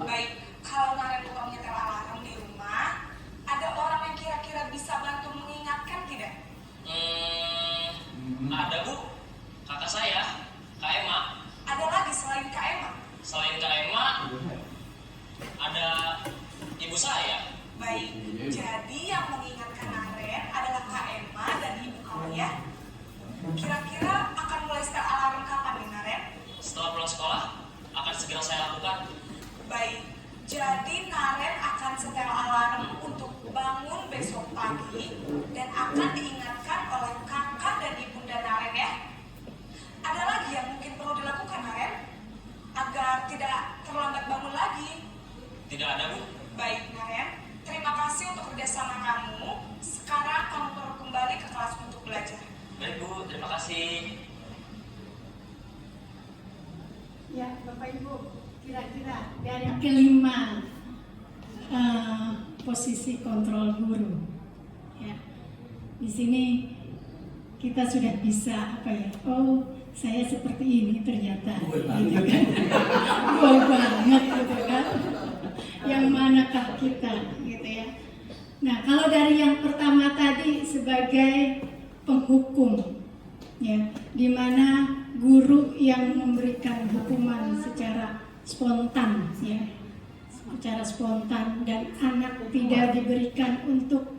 Baik, kalau Naren lupa menyetel alarm di rumah, ada orang yang kira-kira bisa bantu mengingatkan tidak? Ada Bu, kakak saya, Kak Emma. Ada lagi selain Kak Emma? Selain Kak Emma, ada ibu saya. Baik, jadi yang mengingatkan Naren adalah Kak Emma dan ibu kamu ya? Kira-kira akan mulai setel alarm kapan nih Naren? Setelah pulang sekolah, akan segera saya lakukan. Baik, jadi Naren akan setel alarm untuk bangun besok pagi dan akan diingatkan oleh kakak dan ibunda Naren ya. Ada lagi yang mungkin perlu dilakukan Naren agar tidak terlambat bangun lagi? Tidak ada Bu. Baik Naren, terima kasih untuk kerjasama kamu. Sekarang kamu perlu kembali ke kelas untuk belajar. Baik Bu, terima kasih. Ya, Bapak Ibu, kira-kira dari kelima posisi kontrol guru. Ya, di sini kita sudah bisa apa ya? Oh, saya seperti ini ternyata. Gitu kan? Boy banget gitu kan? Yang manakah kita, gitu ya? Nah, kalau dari yang pertama tadi sebagai penghukum, ya, di mana guru yang memberikan hukuman secara spontan, ya, secara spontan, dan anak tidak diberikan untuk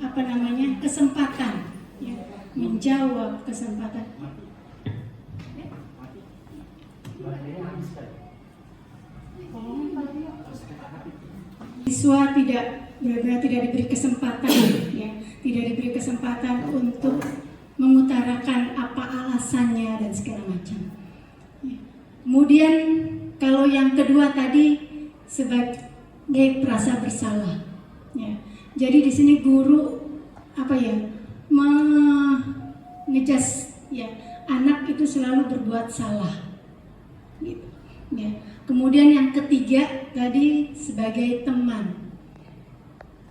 apa namanya kesempatan, ya, menjawab kesempatan. Siswa tidak benar-benar tidak diberi kesempatan, ya, tidak diberi kesempatan untuk mengutarakan apa alasannya dan segala macam. Ya. Kemudian kalau yang kedua tadi sebagai perasa bersalah. Ya. Jadi di sini guru apa ya mengejas ya anak itu selalu berbuat salah. Gitu. Ya. Kemudian yang ketiga tadi sebagai teman.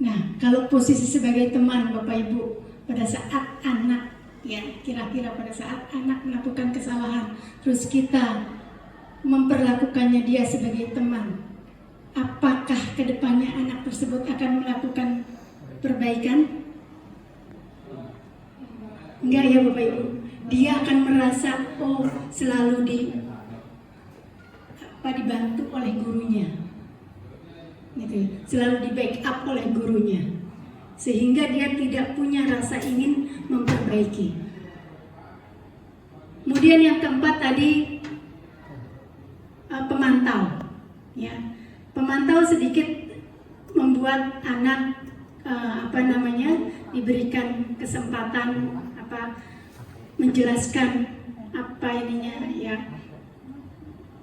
Nah, kalau posisi sebagai teman Bapak Ibu pada saat anak ya kira-kira pada saat anak melakukan kesalahan terus kita memperlakukannya dia sebagai teman, apakah kedepannya anak tersebut akan melakukan perbaikan? Enggak ya Bapak Ibu, dia akan merasa oh selalu dibantu oleh gurunya, gitu ya. Selalu di backup oleh gurunya, sehingga dia tidak punya rasa ingin memperbaiki. Kemudian yang keempat tadi pemantau, ya, pemantau sedikit membuat anak diberikan kesempatan menjelaskan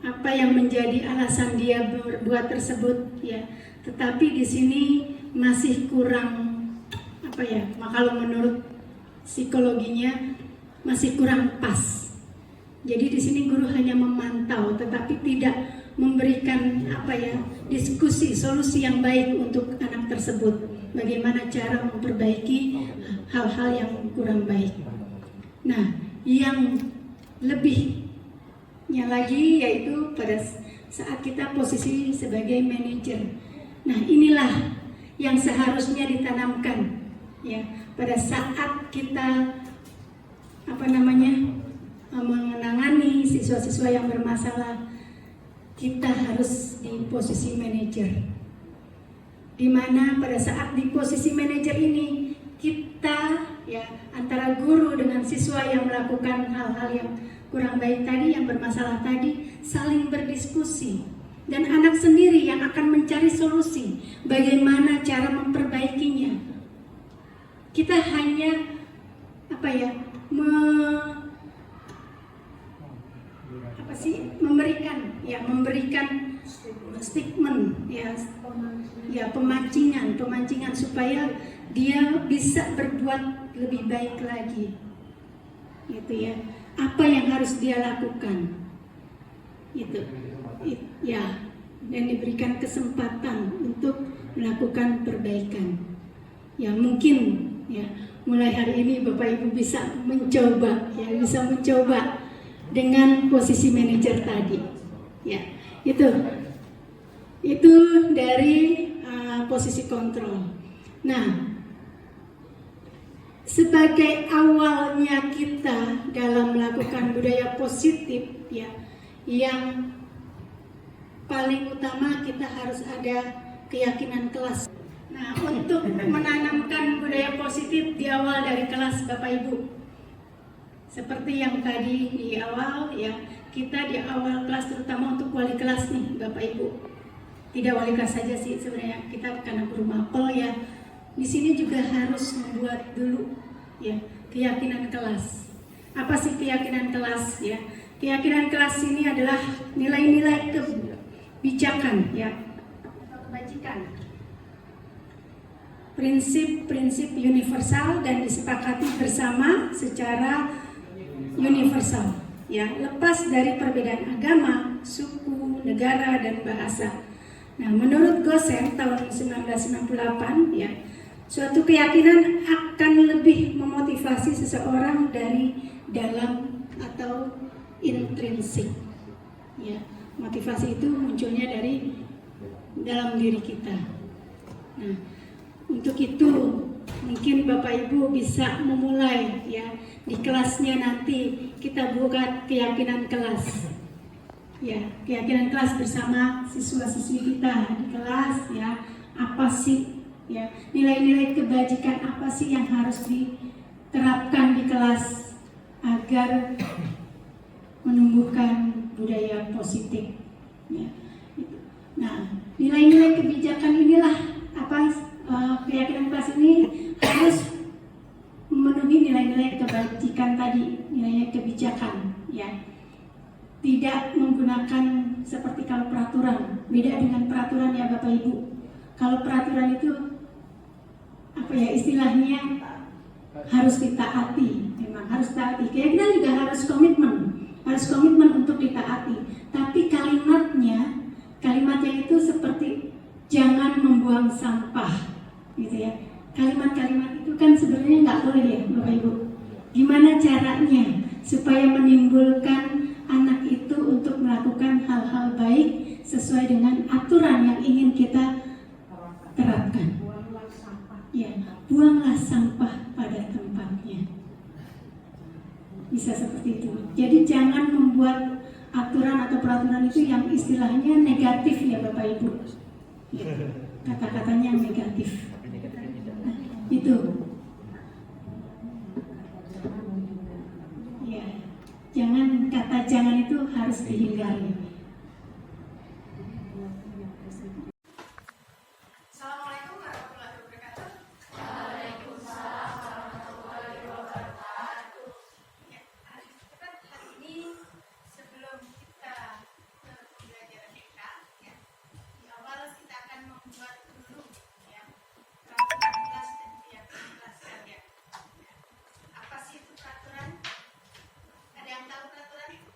apa yang menjadi alasan dia berbuat tersebut, ya. Tetapi di sini masih kurang kalau menurut psikologinya masih kurang pas. Jadi di sini guru hanya memantau tetapi tidak memberikan diskusi solusi yang baik untuk anak tersebut. Bagaimana cara memperbaiki hal-hal yang kurang baik. Nah, yang lebihnya lagi yaitu pada saat kita posisi sebagai manajer. Nah, inilah yang seharusnya ditanamkan ya pada saat kita menangani siswa-siswa yang bermasalah. Kita harus di posisi manajer, di mana pada saat di posisi manajer ini kita ya antara guru dengan siswa yang melakukan hal-hal yang kurang baik tadi, yang bermasalah tadi, saling berdiskusi, dan anak sendiri yang akan mencari solusi bagaimana cara memperbaikinya. Kita hanya memberikan statement, pemancingan supaya dia bisa berbuat lebih baik lagi, gitu ya. Apa yang harus dia lakukan, ya, dan diberikan kesempatan untuk melakukan perbaikan. Ya mungkin ya mulai hari ini Bapak Ibu bisa mencoba dengan posisi manajer tadi. Ya, itu dari posisi kontrol. Nah, sebagai awalnya kita dalam melakukan budaya positif, ya, yang paling utama kita harus ada keyakinan kelas. Nah, untuk menanamkan budaya positif di awal dari kelas Bapak Ibu, seperti yang tadi di awal, ya, kita di awal kelas, terutama untuk wali kelas nih Bapak Ibu, tidak wali kelas saja sih sebenarnya, kita karena guru mapel ya, di sini juga harus membuat dulu ya keyakinan kelas. Apa sih keyakinan kelas ya? Keyakinan kelas ini adalah nilai-nilai kebijakan ya, atau kebajikan. Prinsip-prinsip universal dan disepakati bersama secara universal ya, lepas dari perbedaan agama, suku, negara, dan bahasa. Nah, menurut Gosen tahun 1998 ya, suatu keyakinan akan lebih memotivasi seseorang dari dalam atau intrinsik. Ya, motivasi itu munculnya dari dalam diri kita. Nah, untuk itu mungkin Bapak Ibu bisa memulai ya di kelasnya nanti kita buat keyakinan kelas. Ya, keyakinan kelas bersama siswa-siswi kita di kelas ya, apa sih ya nilai-nilai kebajikan apa sih yang harus diterapkan di kelas agar menumbuhkan budaya positif ya. Nah, nilai-nilai kebijakan inilah keyakinan kelas ini harus memenuhi nilai-nilai kebajikan tadi, nilai kebijakan ya. Tidak menggunakan seperti kalau peraturan, beda dengan peraturan ya Bapak Ibu. Kalau peraturan itu istilahnya harus ditaati, memang harus taati. Keyakinan juga harus komitmen untuk ditaati. Tapi kalimatnya itu seperti jangan membuang sampah, gitu ya. Kalimat-kalimat itu kan sebenarnya nggak boleh ya Bapak Ibu. Gimana caranya supaya menimbulkan anak itu untuk melakukan hal-hal baik sesuai dengan aturan yang ingin kita terapkan. Ya, buanglah sampah pada tempatnya. Bisa seperti itu. Jadi jangan membuat aturan atau peraturan itu yang istilahnya negatif ya Bapak Ibu. Ya, kata-katanya yang negatif. Nah, itu. Ya, kata jangan itu harus dihindari. Assalamualaikum warahmatullahi wabarakatuh. Waalaikumsalam warahmatullahi wabarakatuh. Ya, hari ini sebelum kita ke pembelajaran TK, ya, di awal kita akan membuat dulu ya peraturan kelas dan keyakinan kelas kalian. Ya. Apa sih itu peraturan? Ada yang tahu peraturan?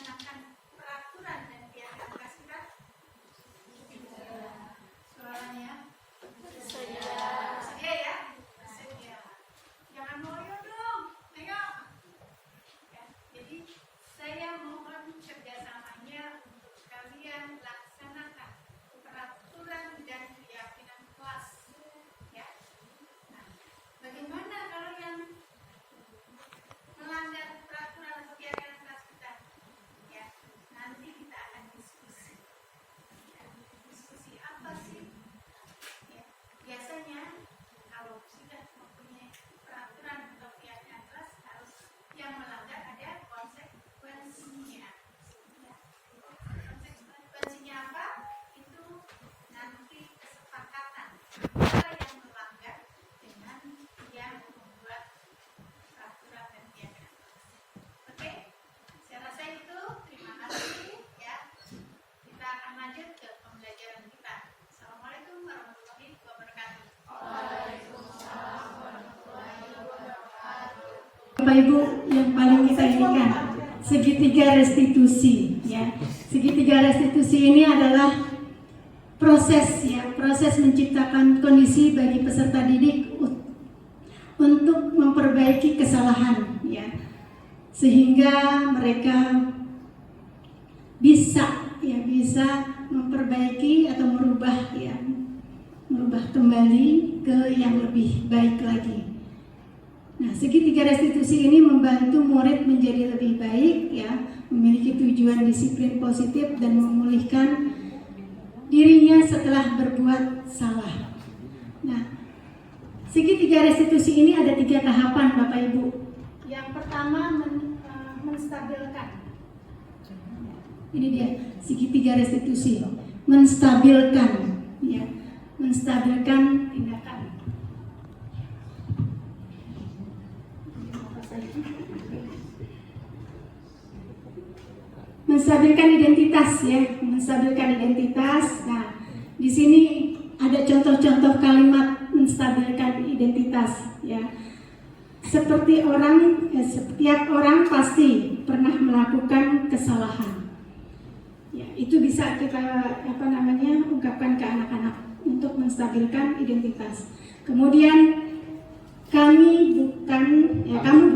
melaksanakan peraturan dan piagam kelas kita? Suaranya sedia ya? Sedia. Jangan ngoyo dong, tengok. Ya, jadi saya mohon kerjasamanya untuk kalian laksanakan peraturan dan keyakinan kelas. Ya. Nah, bagaimana kalau yang melanggar peraturan atau keyakinan kelas kita? Ya, nanti kita akan diskusi. Ya, diskusi apa sih? Ya, biasanya kalau sudah mempunyai peraturan atau keyakinan kelas harus yang melanggar ada konsekuensinya. Ya. Konsekuensinya apa? Itu nanti kesepakatan antara yang melanggar dengan yang membuat peraturan dan keyakinan kelas. Oke, saya rasa itu. Terima kasih ya. Kita akan lanjut ke pembelajaran kita. Assalamualaikum warahmatullahi wabarakatuh. Bapak Ibu, yang paling kita inginkan segitiga restitusi ya. Segitiga restitusi ini adalah proses ya, proses menciptakan kondisi bagi peserta didik untuk memperbaiki kesalahan ya. Sehingga mereka bisa memperbaiki atau merubah kembali ke yang lebih baik lagi. Nah, segitiga restitusi ini membantu murid menjadi lebih baik ya, memiliki tujuan disiplin positif dan memulihkan dirinya setelah berbuat salah. Nah, segitiga restitusi ini ada 3 tahapan Bapak Ibu. Yang pertama menstabilkan. Ini dia segitiga restitusi, menstabilkan ya, menstabilkan tindakan. Menstabilkan identitas ya, menstabilkan identitas. Nah, di sini ada contoh-contoh kalimat menstabilkan identitas ya. Seperti setiap orang pasti pernah melakukan kesalahan. Ya, itu bisa kita ungkapkan ke anak-anak untuk menstabilkan identitas. Kemudian kamu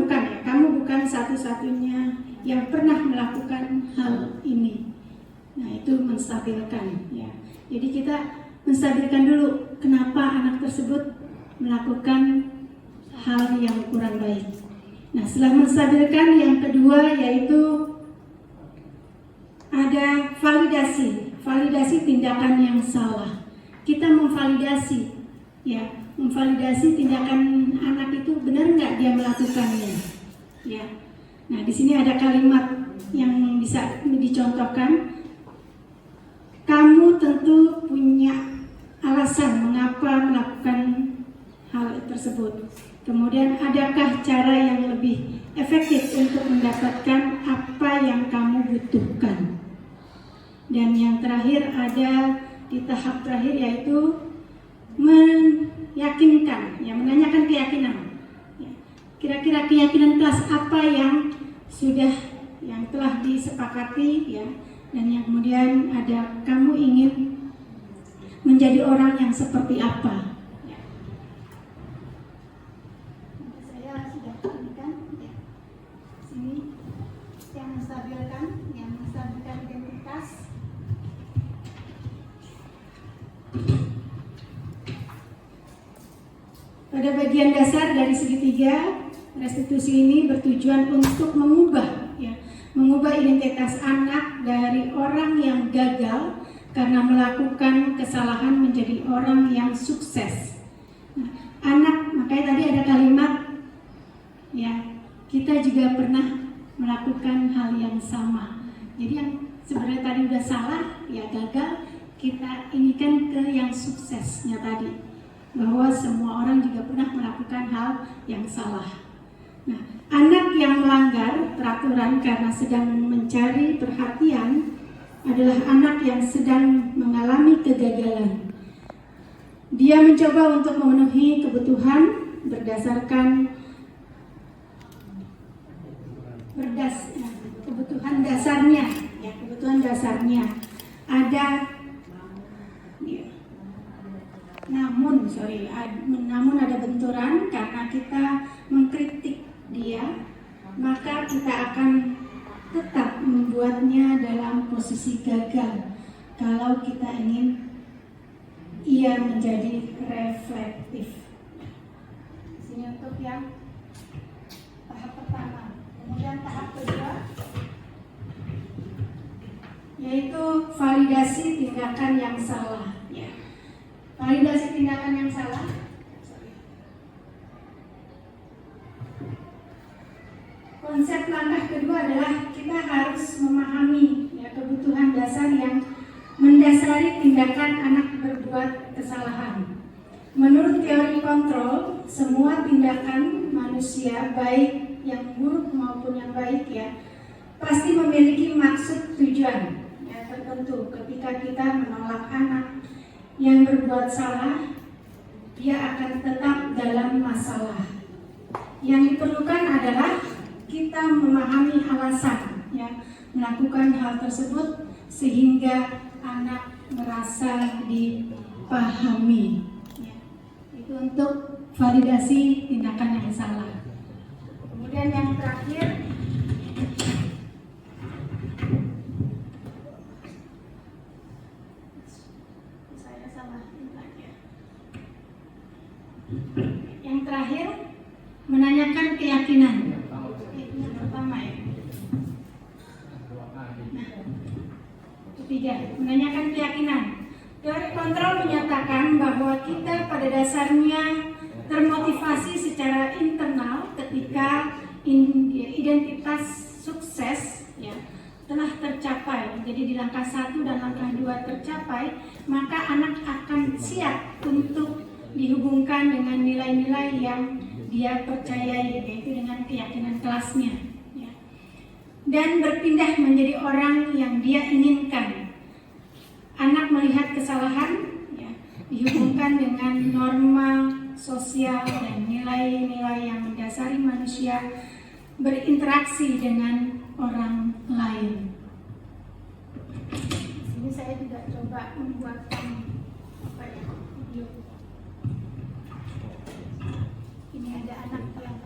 bukan satu-satunya yang pernah melakukan hal ini. Nah, itu menstabilkan ya. Jadi kita menstabilkan dulu kenapa anak tersebut melakukan hal yang kurang baik. Nah, setelah menstabilkan, yang kedua yaitu ada validasi tindakan yang salah. Kita memvalidasi tindakan anak itu benar nggak dia melakukannya. Ya. Nah, di sini ada kalimat yang bisa dicontohkan. Kamu tentu punya alasan mengapa melakukan hal tersebut. Kemudian, adakah cara yang lebih efektif untuk mendapatkan apa yang kamu butuhkan? Dan yang terakhir ada di tahap terakhir yaitu meyakinkan, ya, menanyakan keyakinan. Ya, kira-kira keyakinan kelas apa yang telah disepakati ya, dan yang kemudian ada kamu ingin menjadi orang yang seperti apa. Ya. Saya sudah berikan ya. Sini yang menstabilkan identitas. Pada bagian dasar dari segitiga restitusi ini bertujuan untuk mengubah identitas anak dari orang yang gagal karena melakukan kesalahan menjadi orang yang sukses. Nah, makanya tadi ada kalimat ya, kita juga pernah melakukan hal yang sama. Jadi yang sebenarnya tadi udah salah, ya gagal, kita inikan ke yang suksesnya tadi. Bahwa semua orang juga pernah melakukan hal yang salah. Nah, anak yang melanggar peraturan karena sedang mencari perhatian adalah anak yang sedang mengalami kegagalan. Dia mencoba untuk memenuhi kebutuhan berdasarkan kebutuhan dasarnya, ya kebutuhan dasarnya ada. Ya. Namun ada benturan karena kita mengkritik dia, maka kita akan tetap membuatnya dalam posisi gagal kalau kita ingin ia menjadi reflektif. Di sini untuk yang tahap pertama. Kemudian tahap kedua yaitu validasi tindakan yang salah. Ya. Validasi tindakan yang salah. Konsep langkah kedua adalah kita harus memahami ya, kebutuhan dasar yang mendasari tindakan anak berbuat kesalahan. Menurut teori kontrol, semua tindakan manusia baik yang buruk maupun yang baik ya pasti memiliki maksud tujuan ya, tertentu. Ketika kita menolak anak yang berbuat salah, dia akan tetap dalam masalah. Yang diperlukan adalah kita memahami alasan ya melakukan hal tersebut sehingga anak merasa dipahami. Ya. Itu untuk validasi tindakan yang salah. Kemudian yang terakhir, saya salah lagi ya. Yang terakhir, menanyakan keyakinan. Itu yang pertama ya. Nah, ketiga, menanyakan keyakinan. Teori kontrol menyatakan bahwa kita pada dasarnya termotivasi secara internal ketika identitas sukses ya telah tercapai. Jadi di langkah 1 dan langkah 2 tercapai, maka anak akan siap untuk dihubungkan dengan nilai-nilai yang dia percayai, yaitu dengan keyakinan kelasnya ya. Dan berpindah menjadi orang yang dia inginkan. Anak melihat kesalahan ya, dihubungkan dengan norma sosial dan nilai-nilai yang mendasari manusia berinteraksi dengan orang lain. Di sini saya juga coba membuatkan video. Ini ada anak yang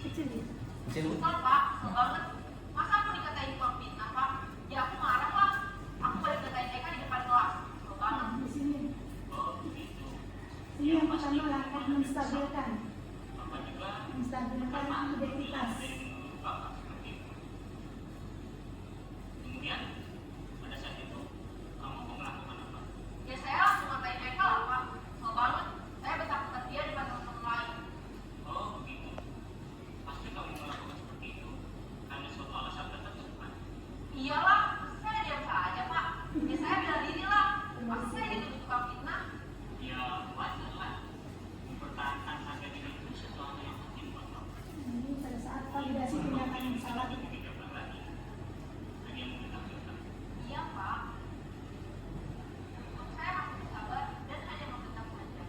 kecil ya. Kesel pak, kesel banget. Masa aku dikatain tukang fitnah pak? Ya aku marah lah. Aku balik katain Eka di depan kelas. Kesel banget. Di sini. Ini yang pertama langkah menstabilkan identitas. Kemudian pada saat itu kamu mau melakukan apa? Ya saya langsung ngatain Eka lah pak. Kesel banget. Saya besar-besar dia di depan teman-teman lain. Oh begitu. Pasti kamu melakukan seperti itu karena suatu alasan tertentu kan? Iyalah, saya diam saja pak. Ya saya bela diri lah. Masa saya dituduh tukang fitnah? Ya wajar lah. Mempertahankan harga diri itu sesuatu yang penting buat kamu. Ini pada saat validasi tindakan yang salah. Tidak lagi. Hanya mau ditampilkan. Iya pak. Untuk saya masih bersabar dan hanya membentak saja.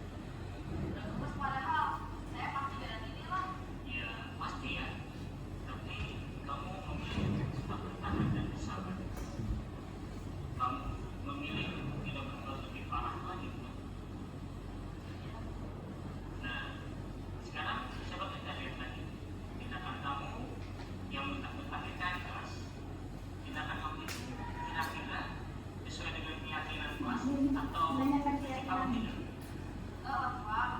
Udah gemes padahal saya pasti bela diri lah. Ya pasti ya. Tapi kamu memilih untuk bertahan dan bersabar. Kamu memilih untuk tidak berbuat lebih parah lagi. Nah, sekarang coba kita lihat lagi tindakan kamu yang mentang-mentang keras. Tindakan kamu itu kira-kira sesuai dengan keyakinan kelas atau Menanyakan kamu keyakinan. tidak? Pak.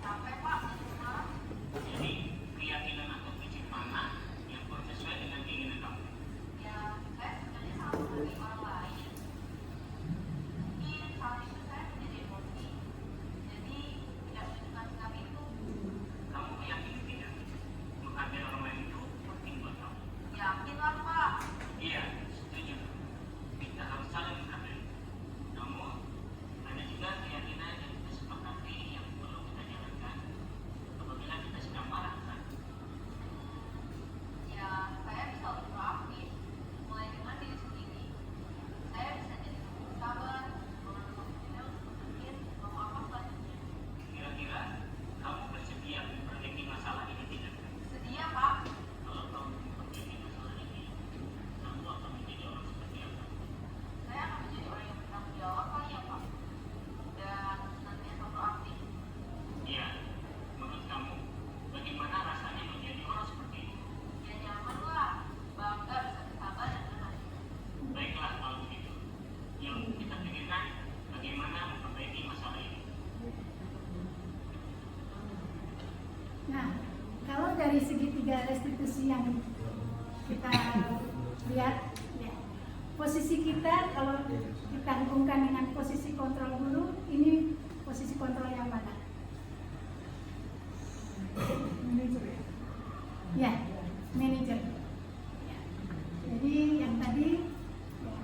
Capek pak. Marah. Jadi keyakinan atau prinsip mana yang kurang sesuai dengan keinginan kamu? Ya, saya sebenarnya sangat menghargai orang lain. Mungkin saat itu saya menjadi emosi. Jadi tidak menunjukkan sikap itu. Kamu meyakini tidak? Menghargai orang lain itu penting buat kamu. Yakin lah pak. Iya, setuju. Kita harus saling menghargai. Namun, ada juga keyakinan yang kita sepakati posisi yang kita lihat ya. Posisi kita kalau kita hubungkan dengan posisi kontrol guru, ini posisi kontrol yang mana? Manager ya, manager ya. Jadi yang tadi ya,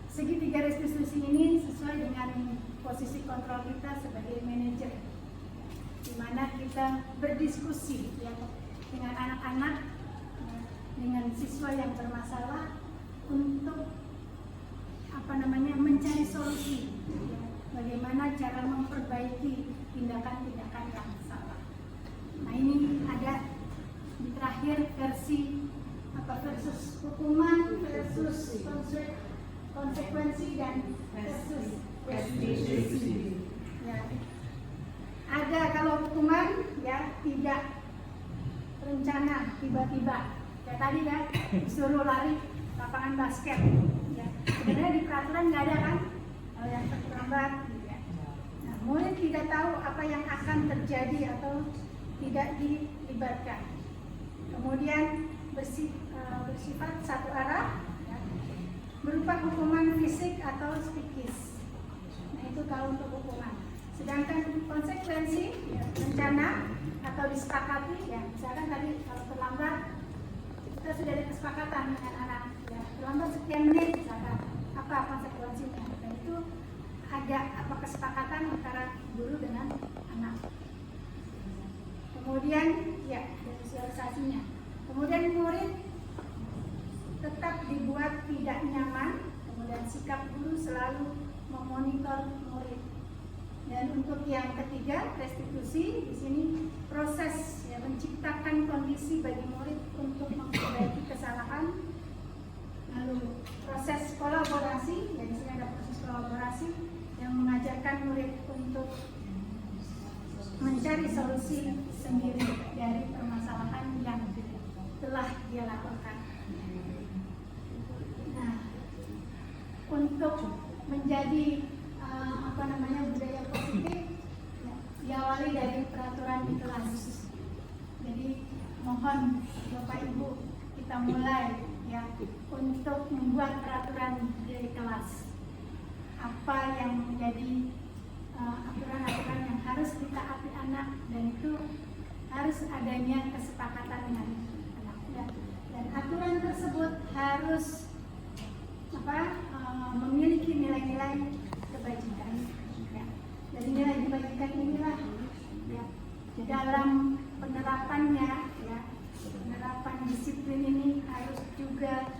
segitiga restitusi ini sesuai dengan posisi kontrol kita sebagai manajer, di mana kita berdiskusi ya, dengan anak-anak, ya, dengan siswa yang bermasalah untuk mencari solusi, ya, bagaimana cara memperbaiki tindakan-tindakan yang salah. Nah ini ada di terakhir versus hukuman versus konsekuensi dan versus restitusi. Ya. Ada kalau hukuman ya tidak rencana tiba-tiba. Kayak tadi ya disuruh lari lapangan basket. Ya. Sebenarnya di peraturan nggak ada kan kalau yang terlambat. Ya. Nah, murid tidak tahu apa yang akan terjadi atau tidak dilibatkan. Kemudian bersifat satu arah. Ya. Berupa hukuman fisik atau psikis. Nah itu kalau untuk hukuman. Sedangkan konsekuensi ya, rencana atau disepakati ya, misalkan tadi kalau terlambat kita sudah ada kesepakatan dengan anak ya, terlambat sekian menit misalkan apa konsekuensinya, dan itu ada apa kesepakatan antara guru dengan anak. Kemudian ya sosialisasinya. Kemudian murid tetap dibuat tidak nyaman, kemudian sikap guru selalu memonitor murid. Dan untuk yang ketiga, restitusi, di sini proses ya, menciptakan kondisi bagi murid untuk memperbaiki kesalahan. Lalu proses kolaborasi, ya di sini ada proses kolaborasi yang mengajarkan murid untuk mencari solusi sendiri dari permasalahan yang telah dia lakukan. Nah, untuk menjadi budaya positif ya, diawali dari peraturan di kelas. Jadi mohon Bapak Ibu kita mulai ya untuk membuat peraturan dari kelas. Apa yang menjadi aturan-aturan yang harus ditaati anak, dan itu harus adanya kesepakatan dengan anak ya. Dan aturan tersebut harus memiliki nilai-nilai kebajikan ya. Dari nilai kebajikan inilah ya, di dalam penerapannya ya, penerapan disiplin ini harus juga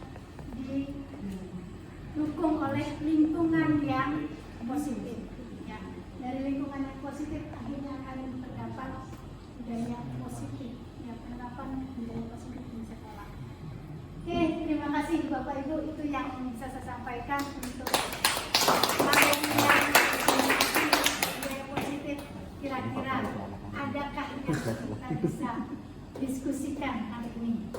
didukung oleh lingkungan yang positif ya. Dari lingkungan yang positif akhirnya akan terdapat budaya positif ya, penerapan budaya positif di sekolah. Oke, terima kasih Bapak Ibu, itu yang bisa saya sampaikan untuk budaya positif. Kira-kira adakah yang kita bisa diskusikan hari ini?